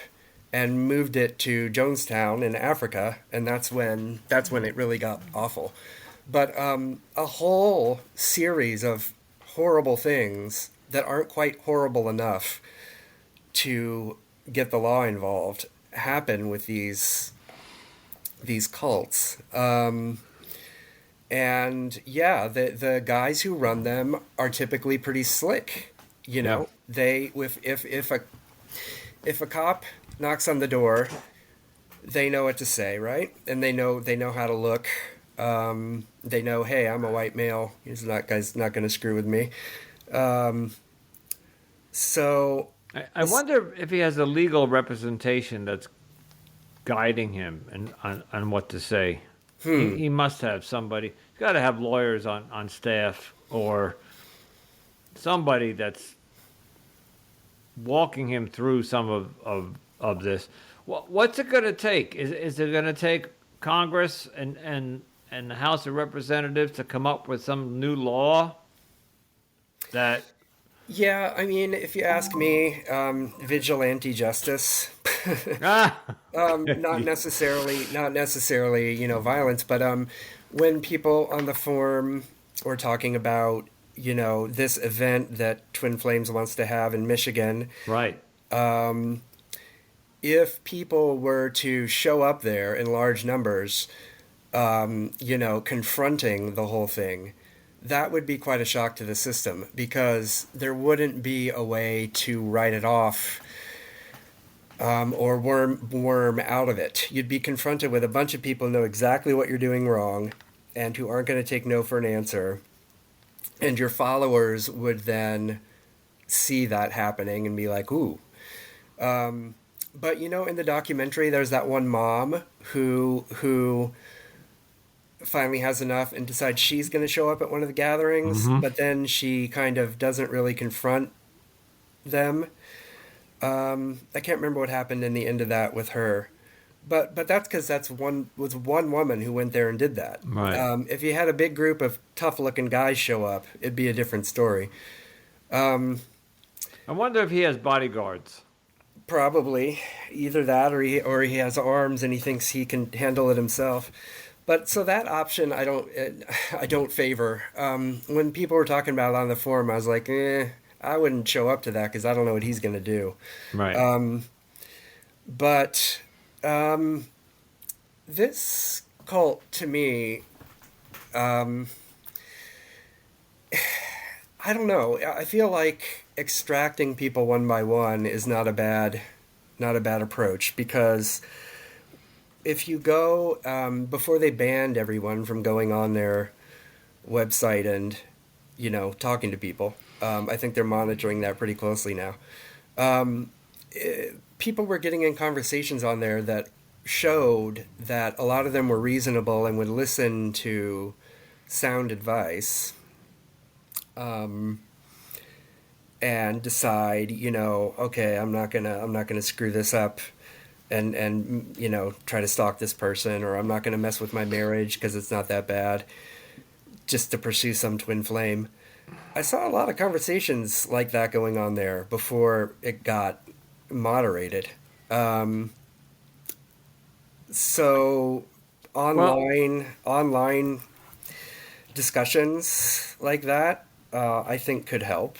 and moved it to Jonestown in Africa, and that's when it really got awful. But a whole series of horrible things that aren't quite horrible enough to get the law involved happen with these cults. And yeah, the guys who run them are typically pretty slick. You know, Yeah. they if a cop knocks on the door, they know what to say, right? And they know how to look. They know, hey, I'm a white male. Guy's not going to screw with me. So I wonder if he has a legal representation that's guiding him and on what to say. He must have somebody. He's got to have lawyers on staff or somebody that's walking him through some of this. What's it going to take? Is it going to take Congress and the House of Representatives to come up with some new law that... yeah, I mean, if you ask me, vigilante justice. Not necessarily, violence, but when people on the forum were talking about, this event that Twin Flames wants to have in Michigan, Right. if people were to show up there in large numbers, confronting the whole thing, that would be quite a shock to the system, because there wouldn't be a way to write it off, or worm out of it. You'd be confronted with a bunch of people who know exactly what you're doing wrong and who aren't going to take no for an answer. And your followers would then see that happening and be like, ooh. But, in the documentary, there's that one mom who finally has enough and decides she's going to show up at one of the gatherings, but then she kind of doesn't really confront them. I can't remember what happened in the end of that with her, but that's because was one woman who went there and did that. Right. If you had a big group of tough-looking guys show up, it'd be a different story. I wonder if he has bodyguards. Probably either that, or he has arms and he thinks he can handle it himself. But so that option I don't favor. When people were talking about it on the forum, I was like, I wouldn't show up to that because I don't know what he's going to do. Right. But this cult, to me, I don't know. I feel like extracting people one by one is not a bad approach, because if you go before they banned everyone from going on their website and talking to people. I think they're monitoring that pretty closely now. People were getting in conversations on there that showed that a lot of them were reasonable and would listen to sound advice, and decide, okay, I'm not gonna screw this up, and try to stalk this person, or I'm not gonna mess with my marriage because it's not that bad, just to pursue some twin flame. I saw a lot of conversations like that going on there before it got moderated. So online discussions like that, I think could help.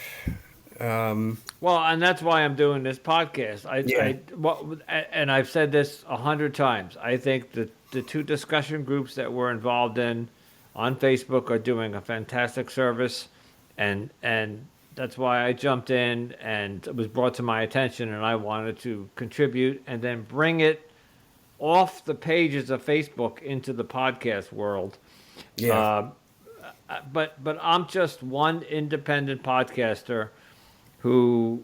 Well, and that's why I'm doing this podcast. Yeah. And I've said this 100 times. I think that the two discussion groups that we're involved in on Facebook are doing a fantastic service, and that's why I jumped in, and it was brought to my attention, and I wanted to contribute and then bring it off the pages of Facebook into the podcast world. Yeah. But I'm just one independent podcaster who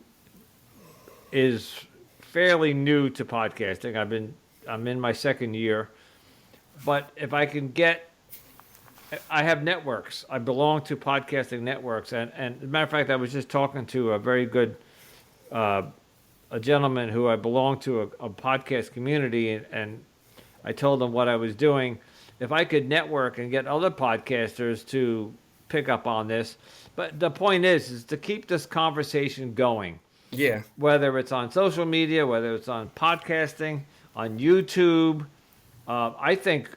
is fairly new to podcasting. I'm in my second year, but if I can get, I have networks. I belong to podcasting networks, and as a matter of fact, I was just talking to a very good a gentleman who I belong to a podcast community, and I told him what I was doing. If I could network and get other podcasters to pick up on this, but the point is to keep this conversation going. Yeah. Whether it's on social media, whether it's on podcasting, on YouTube. I think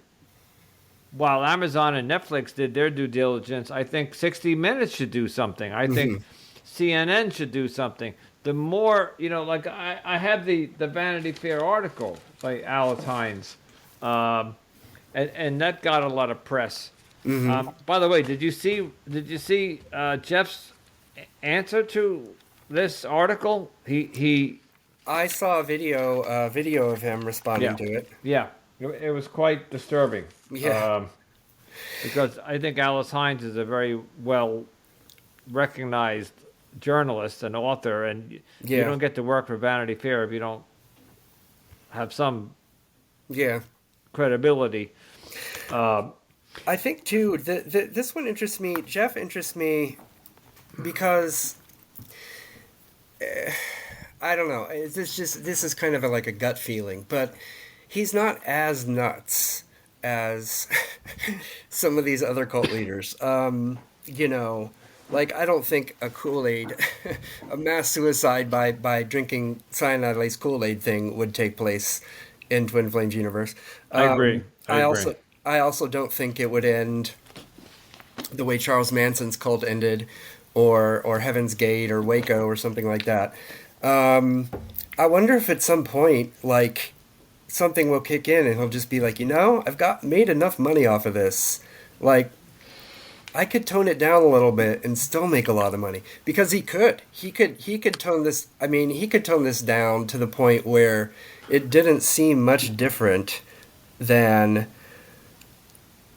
while Amazon and Netflix did their due diligence, I think 60 Minutes should do something. I think CNN should do something. The more, like I have the Vanity Fair article by Alice Hines, and that got a lot of press. By the way, did you see Jeff's answer to this article? I saw a video of him responding to it. Yeah, it was quite disturbing. Yeah. Because I think Alice Hines is a very well recognized journalist and author, and you don't get to work for Vanity Fair if you don't have some credibility. I think too this one interests me. Jeff interests me because I don't know. This is kind of like a gut feeling, but he's not as nuts as some of these other cult leaders. Like I don't think a Kool-Aid, a mass suicide by drinking cyanide-laced Kool-Aid thing would take place in Twin Flames universe. I agree. I also don't think it would end the way Charles Manson's cult ended, or Heaven's Gate or Waco or something like that. I wonder if at some point, like, something will kick in and he'll just be like, I've made enough money off of this. Like, I could tone it down a little bit and still make a lot of money, because he could tone this. I mean, he could tone this down to the point where it didn't seem much different than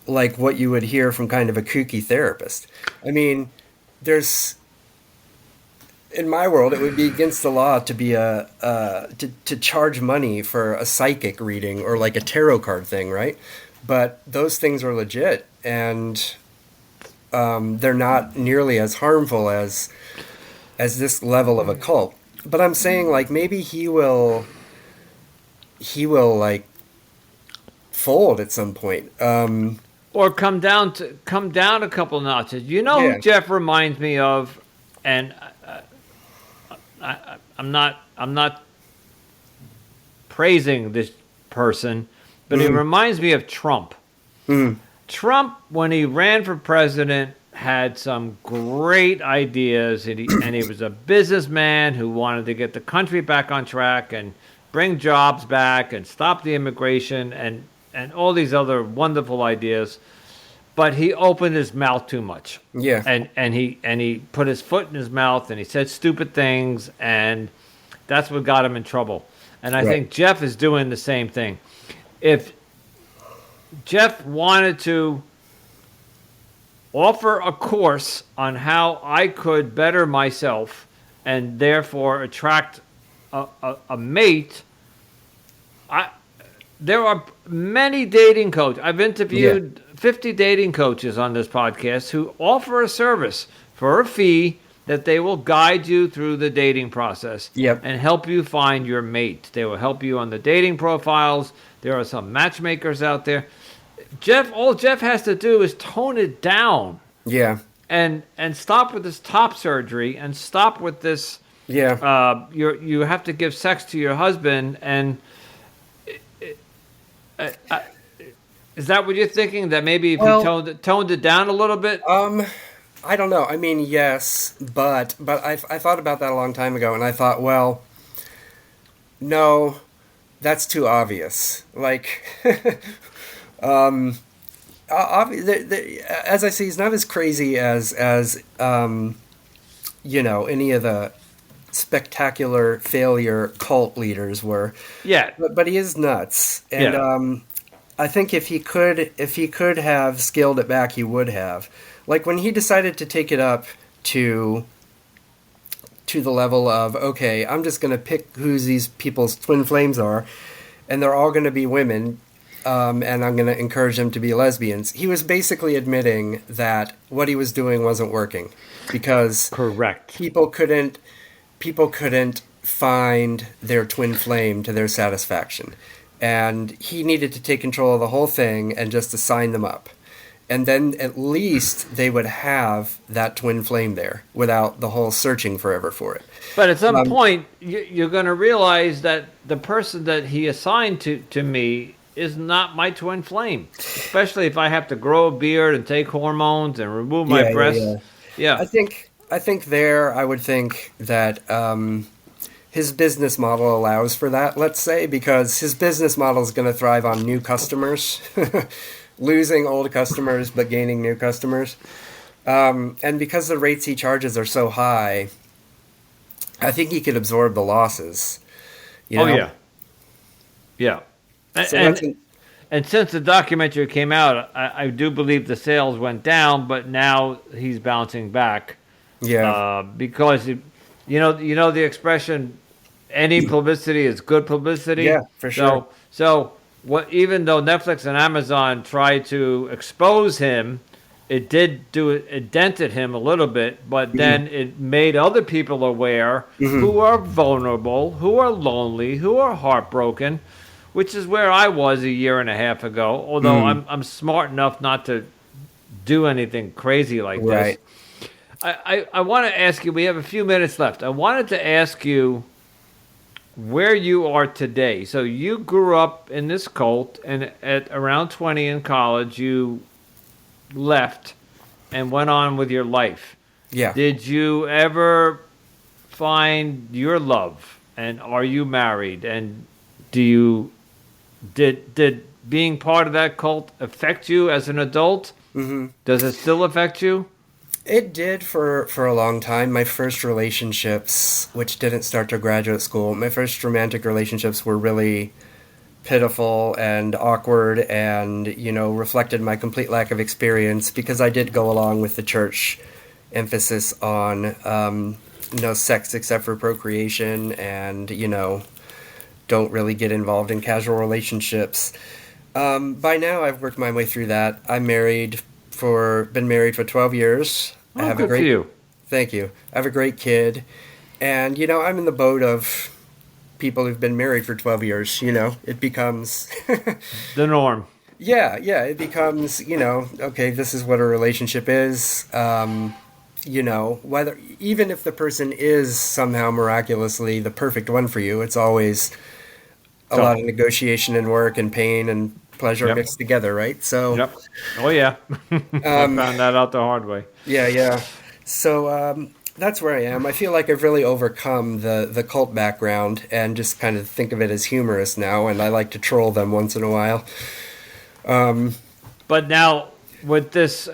like what you would hear from kind of a kooky therapist. I mean, in my world, it would be against the law to be to charge money for a psychic reading or like a tarot card thing, right? But those things are legit, and they're not nearly as harmful as this level of a cult. But I'm saying, like, maybe he will like fold at some point. Or come down a couple notches. Who Jeff reminds me of, and I'm not praising this person, but he reminds me of Trump. Trump, when he ran for president, had some great ideas, and he was a businessman who wanted to get the country back on track and bring jobs back and stop the immigration and all these other wonderful ideas. But he opened his mouth too much. Yeah. And he put his foot in his mouth, and he said stupid things, and that's what got him in trouble. And I think Jeff is doing the same thing. If Jeff wanted to offer a course on how I could better myself and therefore attract a mate, there are many dating coaches. I've interviewed 50 dating coaches on this podcast who offer a service for a fee that they will guide you through the dating process and help you find your mate. They will help you on the dating profiles. There are some matchmakers out there. All Jeff has to do is tone it down. Yeah. And stop with this top surgery, and stop with this. Yeah. You have to give sex to your husband, and is that what you're thinking? That maybe if you toned it down a little bit? I don't know. I mean, yes, but I thought about that a long time ago, and I thought, well, no, that's too obvious. Like, as I say, he's not as crazy as any of the spectacular failure cult leaders were. Yeah. But he is nuts, and Yeah. I think if he could have scaled it back, he would have. Like when he decided to take it up to the level of, okay, I'm just going to pick who these people's twin flames are, and they're all going to be women, and I'm going to encourage them to be lesbians. He was basically admitting that what he was doing wasn't working because Correct. people couldn't find their twin flame to their satisfaction. And he needed to take control of the whole thing and just assign them up. And then at least they would have that twin flame there without the whole searching forever for it. But at some point, you're going to realize that the person that he assigned to me is not my twin flame, especially if I have to grow a beard and take hormones and remove my breasts. Yeah. I think there I would think that his business model allows for that, let's say, because his business model is going to thrive on new customers, losing old customers but gaining new customers. And because the rates he charges are so high, I think he could absorb the losses. You know? Oh, yeah. Yeah. And since the documentary came out, I do believe the sales went down, but now he's bouncing back. Yeah. Because you know the expression, any publicity is good publicity. Yeah, for sure. So what? Even though Netflix and Amazon tried to expose him, it dented him a little bit, but then it made other people aware who are vulnerable, who are lonely, who are heartbroken, which is where I was a year and a half ago. Although I'm smart enough not to do anything crazy like this. I want to ask you, we have a few minutes left. I wanted to ask you where you are today. So you grew up in this cult, and at around 20 in college, you left and went on with your life. Yeah. Did you ever find your love? And are you married? And did being part of that cult affect you as an adult? Mm-hmm. Does it still affect you? It did for a long time. My first relationships, which didn't start to graduate school, my first romantic relationships were really pitiful and awkward and, reflected my complete lack of experience because I did go along with the church emphasis on no sex except for procreation and, don't really get involved in casual relationships. By now, I've worked my way through that. Been married for 12 years. Oh, I have good for you. Thank you. I have a great kid. And, I'm in the boat of people who've been married for 12 years, It becomes... the norm. Yeah, it becomes, okay, this is what a relationship is. Whether even if the person is somehow miraculously the perfect one for you, it's always a lot of negotiation and work and pain and pleasure mixed together, right? So, yep. Oh yeah, I found that out the hard way. Yeah. So that's where I am. I feel like I've really overcome the cult background and just kind of think of it as humorous now, and I like to troll them once in a while. But now with this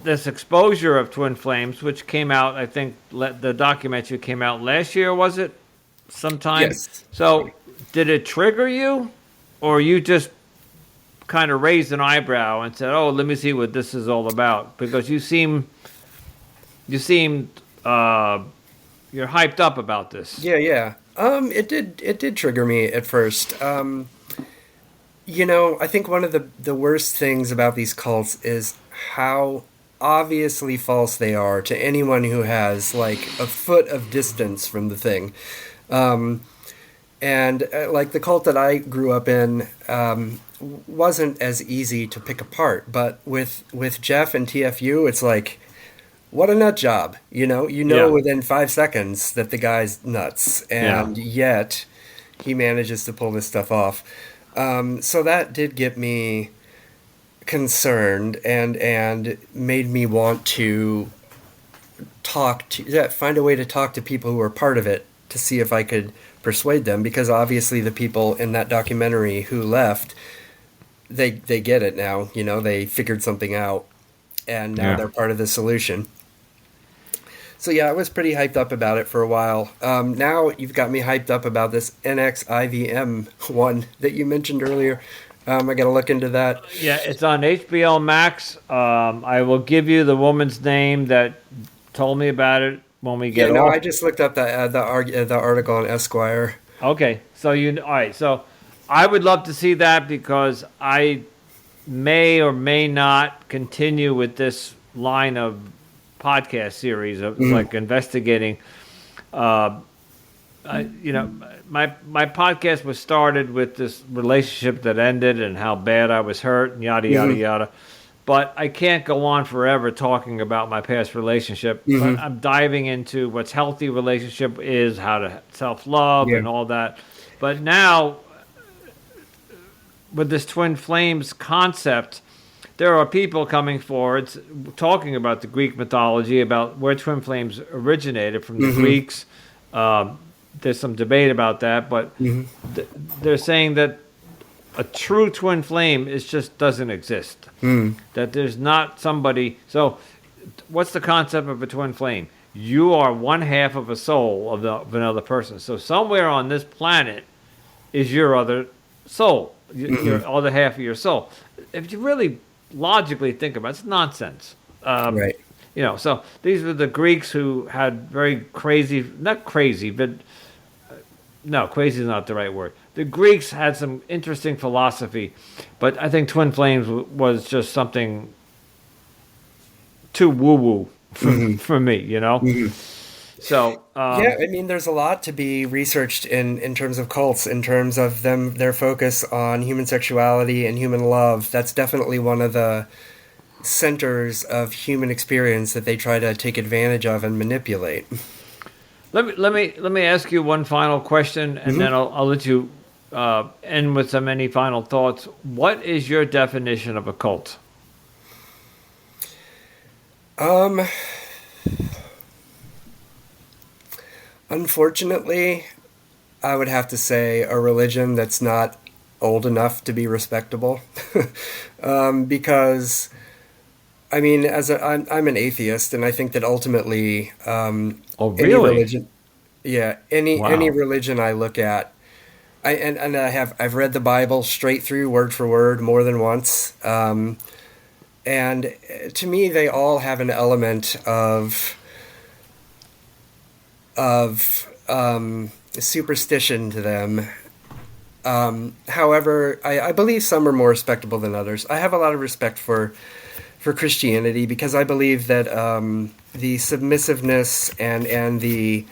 exposure of twin flames, which came out, I think the documentary came out last year, was it? Sometime. Yes. So did it trigger you, or you just kind of raised an eyebrow and said, "Oh, let me see what this is all about"? Because you seem you're hyped up about this. Yeah. It did trigger me at first. I think one of the worst things about these cults is how obviously false they are to anyone who has like a foot of distance from the thing. And like the cult that I grew up in wasn't as easy to pick apart. But with Jeff and TFU, it's like, what a nut job. Within 5 seconds that the guy's nuts. And yet he manages to pull this stuff off. So that did get me concerned and made me want to find a way to talk to people who are part of it to see if I could persuade them, because obviously the people in that documentary who left, they get it now, they figured something out, and now they're part of the solution. So yeah, I was pretty hyped up about it for a while. Now you've got me hyped up about this NXIVM one that you mentioned earlier. I got to look into that. Yeah, it's on HBO Max. I will give you the woman's name that told me about it when we get off. I just looked up the article on Esquire. Okay, so all right. So I would love to see that, because I may or may not continue with this line of podcast series of like investigating. My podcast was started with this relationship that ended and how bad I was hurt and yada yada yada. But I can't go on forever talking about my past relationship. But I'm diving into what's healthy relationship is, how to self-love and all that. But now, with this twin flames concept, there are people coming forward talking about the Greek mythology, about where twin flames originated from the Greeks. There's some debate about that, but they're saying that a true twin flame just doesn't exist. That there's not somebody. So, what's the concept of a twin flame? You are one half of a soul of another person. So somewhere on this planet is your other soul, your other half of your soul. If you really logically think about it, it's nonsense. Right. So these were the Greeks who had very crazy, not crazy, but no, crazy is not the right word. The Greeks had some interesting philosophy, but I think twin flames was just something too woo-woo for me, So there's a lot to be researched in terms of cults, in terms of their focus on human sexuality and human love. That's definitely one of the centers of human experience that they try to take advantage of and manipulate. Let me ask you one final question, and then I'll let you end with some any final thoughts. What is your definition of a cult? Unfortunately, I would have to say a religion that's not old enough to be respectable, because I'm an atheist, and I think that ultimately, really? Any religion, any religion I look at, I've read the Bible straight through, word for word, more than once, and to me, they all have an element of superstition to them. However, I believe some are more respectable than others. I have a lot of respect for Christianity, because I believe that the submissiveness and the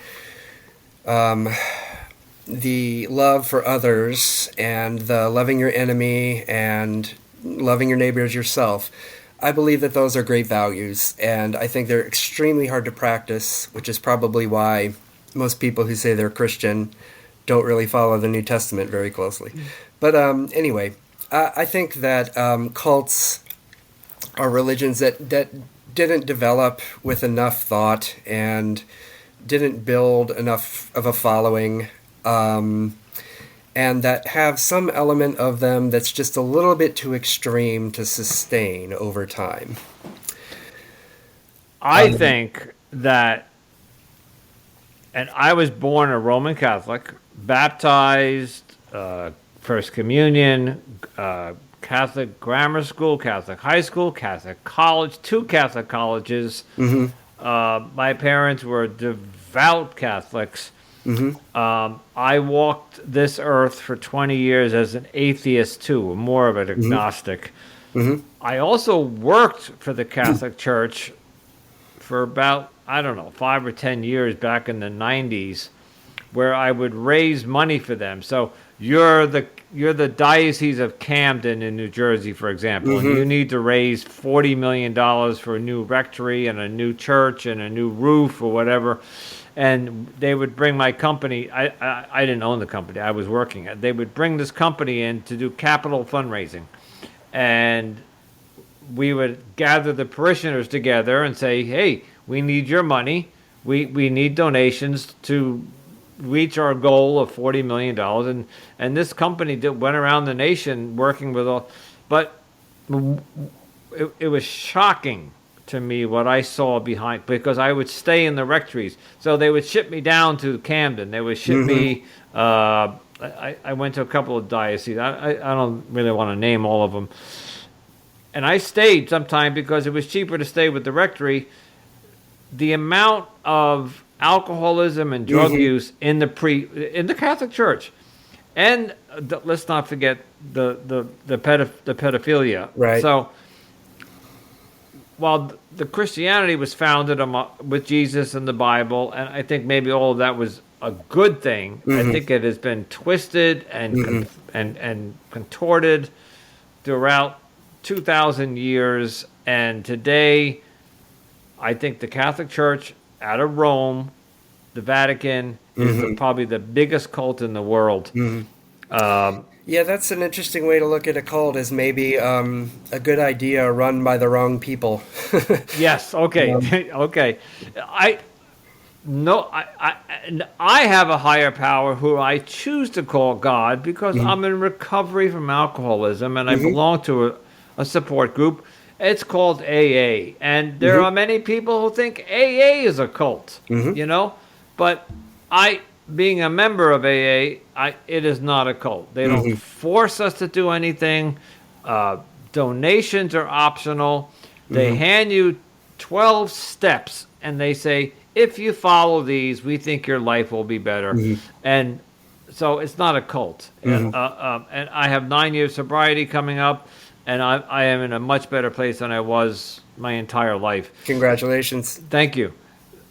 love for others, and the loving your enemy and loving your neighbor as yourself, I believe that those are great values, and I think they're extremely hard to practice, which is probably why most people who say they're Christian don't really follow the New Testament very closely. But anyway, I think that cults are religions that didn't develop with enough thought and didn't build enough of a following, and that have some element of them that's just a little bit too extreme to sustain over time. I think that, and I was born a Roman Catholic, baptized, First Communion, Catholic grammar school, Catholic high school, Catholic college, 2 Catholic colleges. My parents were devout Catholics. I walked this earth for 20 years as an atheist too, more of an agnostic. I also worked for the Catholic Church for about, 5 or 10 years back in the 90s, where I would raise money for them. So you're the Diocese of Camden in New Jersey, for example, and you need to raise $40 million for a new rectory and a new church and a new roof or whatever. And they would bring my company. I didn't own the company. I was working at. They would bring this company in to do capital fundraising, and we would gather the parishioners together and say, hey, we need your money. We need donations to reach our goal of $40 million. And this company went around the nation working with all, but it was shocking to me what I saw behind, because I would stay in the rectories. So they would ship me down to Camden. They would ship me, I went to a couple of dioceses. I don't really want to name all of them. And I stayed sometime because it was cheaper to stay with the rectory. The amount of alcoholism and drug use in the Catholic Church, and let's not forget the pedophilia. Right. So while the Christianity was founded with Jesus and the Bible, and I think maybe all of that was a good thing, I think it has been twisted and contorted throughout 2,000 years, and today I think the Catholic Church out of Rome, the Vatican, is probably the biggest cult in the world. Yeah, that's an interesting way to look at a cult, is maybe a good idea run by the wrong people. Yes, okay, okay. I have a higher power who I choose to call God, because I'm in recovery from alcoholism, and I belong to a support group. It's called AA, and there are many people who think AA is a cult, but being a member of AA, it is not a cult. They don't force us to do anything. Donations are optional. They hand you 12 steps, and they say, if you follow these, we think your life will be better. And so it's not a cult. And I have 9 years sobriety coming up, and I am in a much better place than I was my entire life. Congratulations. Thank you.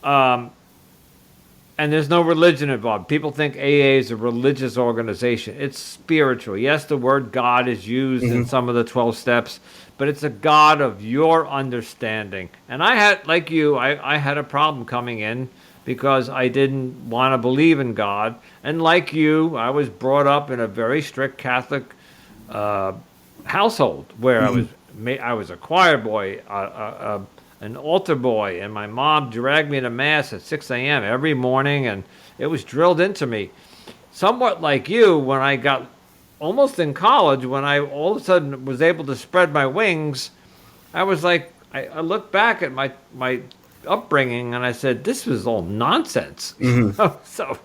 And there's no religion involved. People think AA is a religious organization. It's spiritual. Yes, the word God is used in some of the 12 steps, but it's a God of your understanding. And I had, like you, I had a problem coming in because I didn't want to believe in God. And like you, I was brought up in a very strict Catholic household where I was a choir boy, an altar boy, and my mom dragged me to Mass at 6 a.m. every morning, and it was drilled into me. Somewhat like you, when I got almost in college, when I all of a sudden was able to spread my wings, I was like, I looked back at my upbringing, and I said, this was all nonsense. So,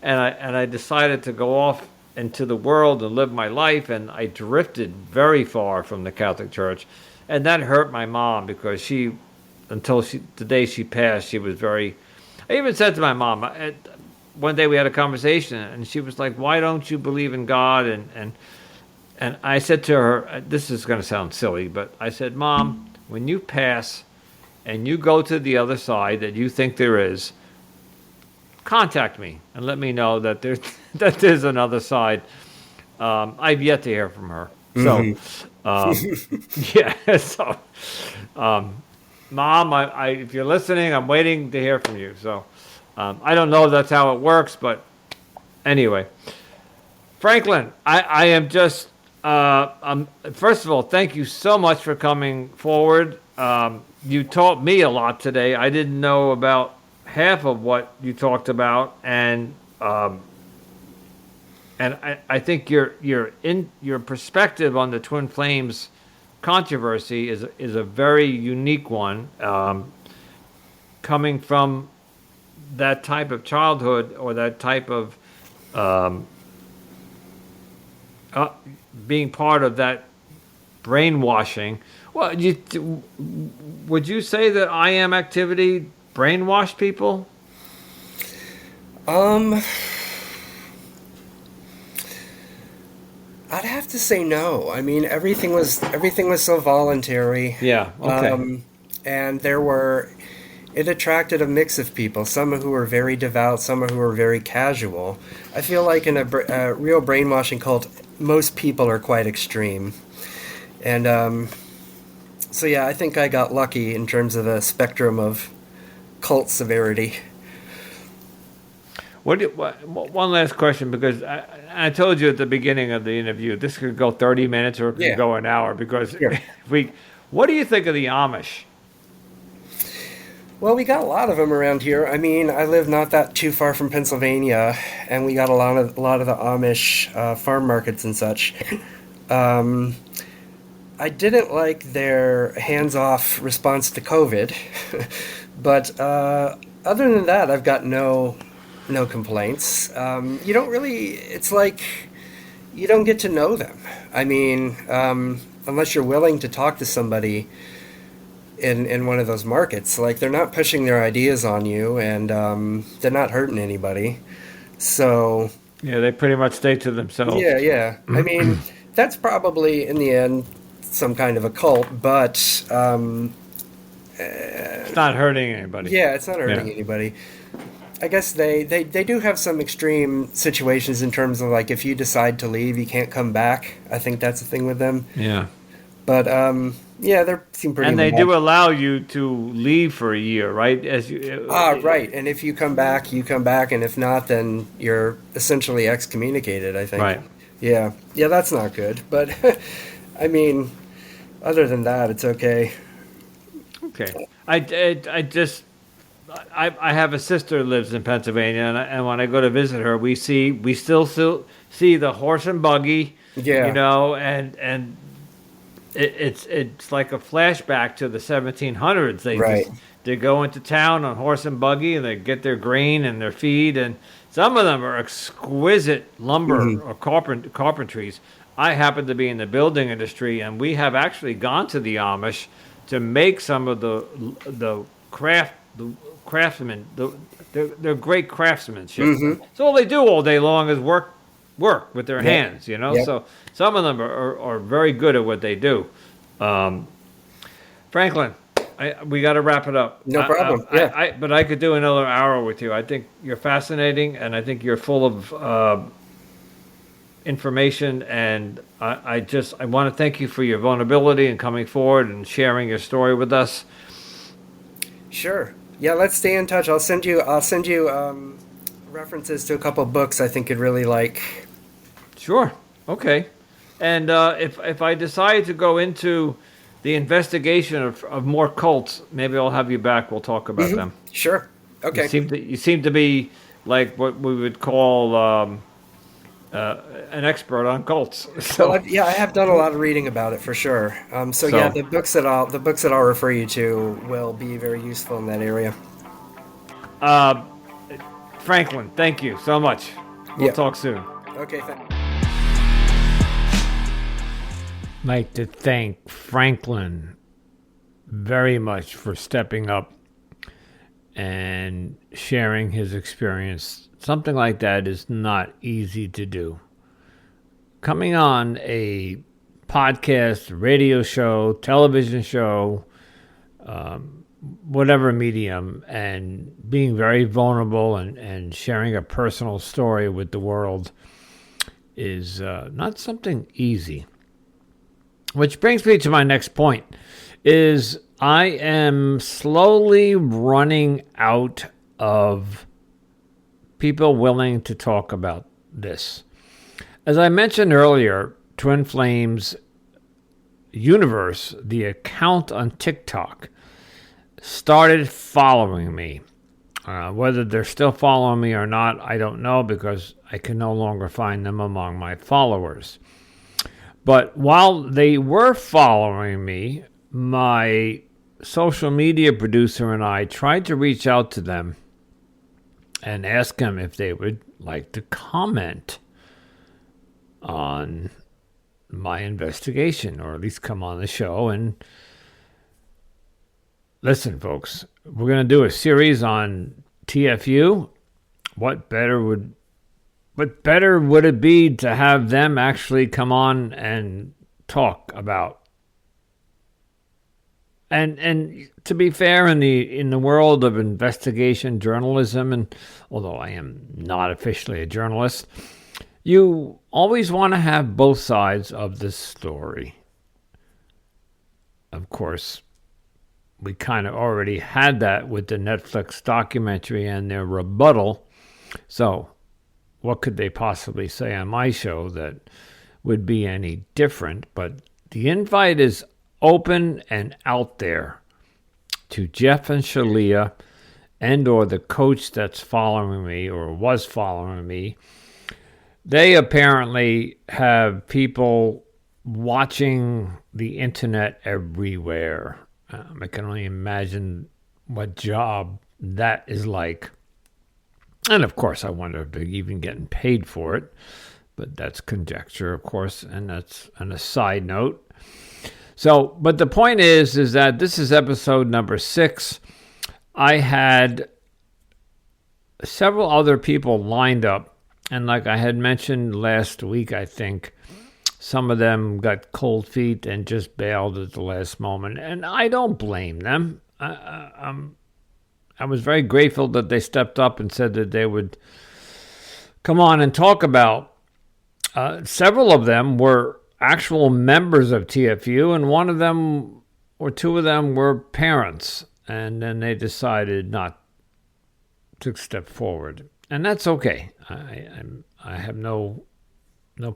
and I decided to go off into the world and live my life, and I drifted very far from the Catholic Church, and that hurt my mom, because the day she passed, she was very. I even said to my mom, one day we had a conversation, and she was like, "Why don't you believe in God?" And I said to her, this is going to sound silly, but I said, "Mom, when you pass and you go to the other side that you think there is, contact me and let me know that there's another side." I've yet to hear from her. So, yeah. So, Mom, if you're listening, I'm waiting to hear from you. So, I don't know if that's how it works, but anyway. Franklin, I am just, first of all, thank you so much for coming forward. You taught me a lot today. I didn't know about half of what you talked about, and I think your perspective on the Twin Flames controversy is a very unique one, coming from that type of childhood, or that type of being part of that brainwashing. Well, would you say that I Am activity brainwashed people? I'd have to say no. I mean, everything was so voluntary. Yeah. Okay. And it attracted a mix of people. Some who were very devout, some who were very casual. I feel like in a real brainwashing cult, most people are quite extreme. And so yeah, I think I got lucky in terms of the spectrum of cult severity. One last question, because I told you at the beginning of the interview, this could go 30 minutes or it could go an hour, because What do you think of the Amish? Well, we got a lot of them around here. I mean, I live not that too far from Pennsylvania, and we got a lot of the Amish farm markets and such. Um, I didn't like their hands-off response to COVID, but other than that, I've got no complaints. You don't really. It's like you don't get to know them. I mean, unless you're willing to talk to somebody in one of those markets, like they're not pushing their ideas on you, and they're not hurting anybody. So Yeah, they pretty much stay to themselves. yeah, yeah. I mean, that's probably in the end some kind of a cult, but It's not hurting anybody. yeah, it's not hurting Yeah. anybody. I guess they do have some extreme situations in terms of like if you decide to leave, you can't come back. I think that's the thing with them. Yeah. But yeah, they seem pretty. And they mild. do allow you to leave for a year, right? As you Right. And if you come back, you come back, and if not, then you're essentially excommunicated, I think. Right. Yeah. Yeah, that's not good. But I mean, other than that, it's okay. Okay. I have a sister who lives in Pennsylvania, and when I go to visit her, we still see the horse and buggy, Yeah. and it's like a flashback to the 1700s. Right. They go into town on horse and buggy, and they get their grain and their feed, and some of them are exquisite lumber or carpentries. I happen to be in the building industry, and we have actually gone to the Amish to make some of the craftsmen. They're great craftsmanship. So all they do all day long is work with their hands, Yep. So some of them are very good at what they do. Franklin, we got to wrap it up. No problem. But I could do another hour with you. I think you're fascinating, and I think you're full of information. And I want to thank you for your vulnerability and coming forward and sharing your story with us. Sure. Yeah, let's stay in touch. I'll send you references to a couple books I think you'd really like. Sure. Okay. And if I decide to go into the investigation of more cults, maybe I'll have you back. We'll talk about them. Sure. Okay. You seem to be like what we would call an expert on cults. So Well, I have done a lot of reading about it for sure. So yeah, the books that I'll refer you to will be very useful in that area. Franklin, thank you so much. We'll talk soon. Okay. Thanks. Like to thank Franklin very much for stepping up and sharing his experience. Something like that is not easy to do. Coming on a podcast, radio show, television show, whatever medium, and being very vulnerable and sharing a personal story with the world is not something easy. Which brings me to my next point, is I am slowly running out of people willing to talk about this. As I mentioned earlier, Twin Flames Universe, the account on TikTok, started following me. Whether they're still following me or not, I don't know, because I can no longer find them among my followers. But while they were following me, my social media producer and I tried to reach out to them and ask them if they would like to comment on my investigation, or at least come on the show. And listen, folks, we're going to do a series on TFU. What better would it be to have them actually come on and talk about? And to be fair, in the world of investigation journalism, and although I am not officially a journalist, you always want to have both sides of the story. Of course, we kind of already had that with the Netflix documentary and their rebuttal. So what could they possibly say on my show that would be any different? But the invite is open and out there to Jeff and Shalia and or the coach that's following me or was following me. They apparently have people watching the internet everywhere. I can only imagine what job that is like. And of course, I wonder if they're even getting paid for it. But that's conjecture, of course, and that's on a side note. So, but the point is that this is episode number 6. I had several other people lined up, and like I had mentioned last week, I think, some of them got cold feet and just bailed at the last moment, and I don't blame them. I was very grateful that they stepped up and said that they would come on and talk about. Several of them were actual members of TFU, and one of them or two of them were parents, and then they decided not to step forward, and that's okay. I have no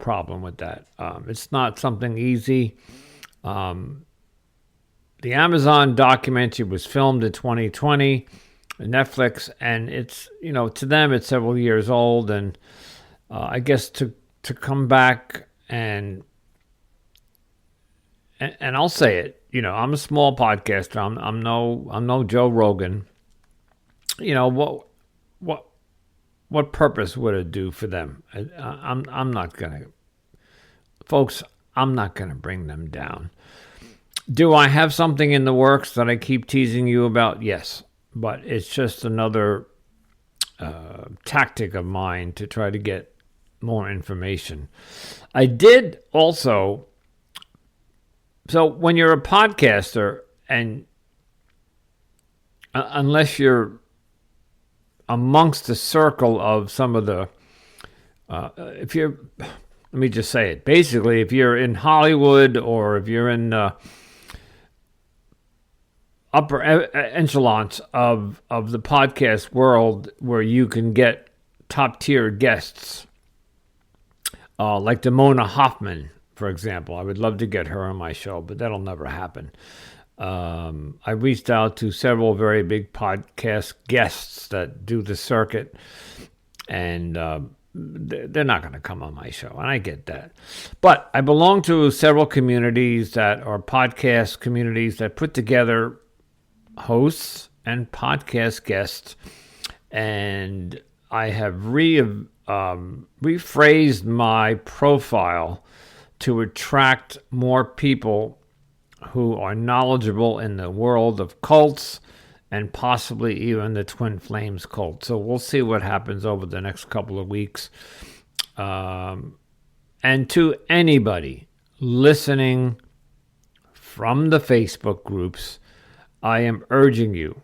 problem with that. It's not something easy. The Amazon documentary was filmed in 2020, Netflix, and it's, to them it's several years old, and I guess to come back and I'll say it, I'm a small podcaster. I'm no Joe Rogan. What purpose would it do for them? I'm not gonna, folks. I'm not gonna bring them down. Do I have something in the works that I keep teasing you about? Yes, but it's just another tactic of mine to try to get more information. I did also, so when you're a podcaster, and unless you're amongst the circle of some of the, let me just say it, basically, if you're in Hollywood or if you're in upper echelons of the podcast world where you can get top tier guests, like Damona Hoffman, for example. I would love to get her on my show, but that'll never happen. I reached out to several very big podcast guests that do the circuit, and they're not going to come on my show, and I get that. But I belong to several communities that are podcast communities that put together hosts and podcast guests, and I have rephrased my profile to attract more people who are knowledgeable in the world of cults and possibly even the Twin Flames cult. So we'll see what happens over the next couple of weeks. And to anybody listening from the Facebook groups, I am urging you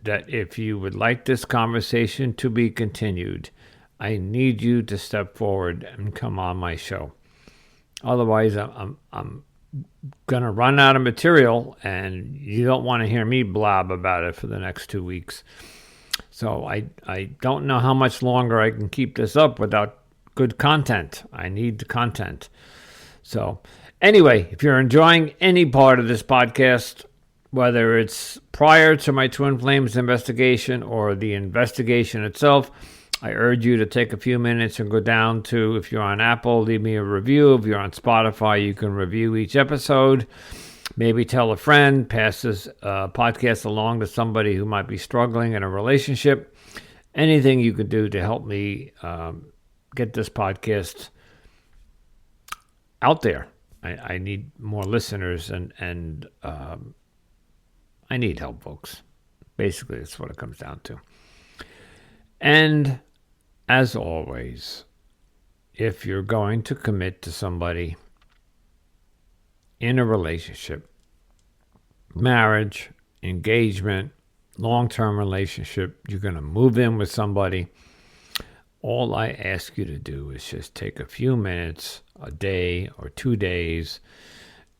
that if you would like this conversation to be continued, I need you to step forward and come on my show. Otherwise, I'm going to run out of material, and you don't want to hear me blab about it for the next 2 weeks. So I don't know how much longer I can keep this up without good content. I need the content. So anyway, if you're enjoying any part of this podcast, whether it's prior to my Twin Flames investigation or the investigation itself, I urge you to take a few minutes and go down to, if you're on Apple, leave me a review. If you're on Spotify, you can review each episode. Maybe tell a friend, pass this podcast along to somebody who might be struggling in a relationship. Anything you could do to help me get this podcast out there. I need more listeners, and I need help, folks. Basically, that's what it comes down to. And as always, if you're going to commit to somebody in a relationship, marriage, engagement, long-term relationship, you're going to move in with somebody, all I ask you to do is just take a few minutes, a day or 2 days,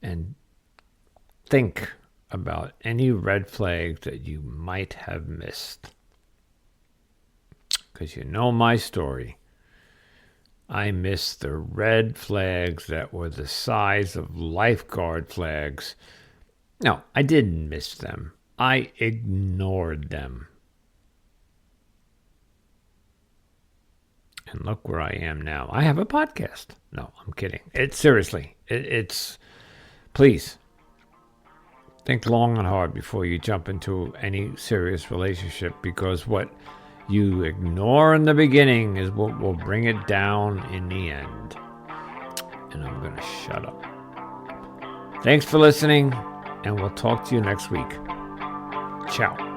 and think about any red flags that you might have missed. Because you know my story. I miss the red flags that were the size of lifeguard flags. No, I didn't miss them. I ignored them. And look where I am now. I have a podcast. No, I'm kidding. It's please think long and hard before you jump into any serious relationship, because what you ignore in the beginning is what will bring it down in the end. And I'm going to shut up. Thanks for listening, and we'll talk to you next week. Ciao.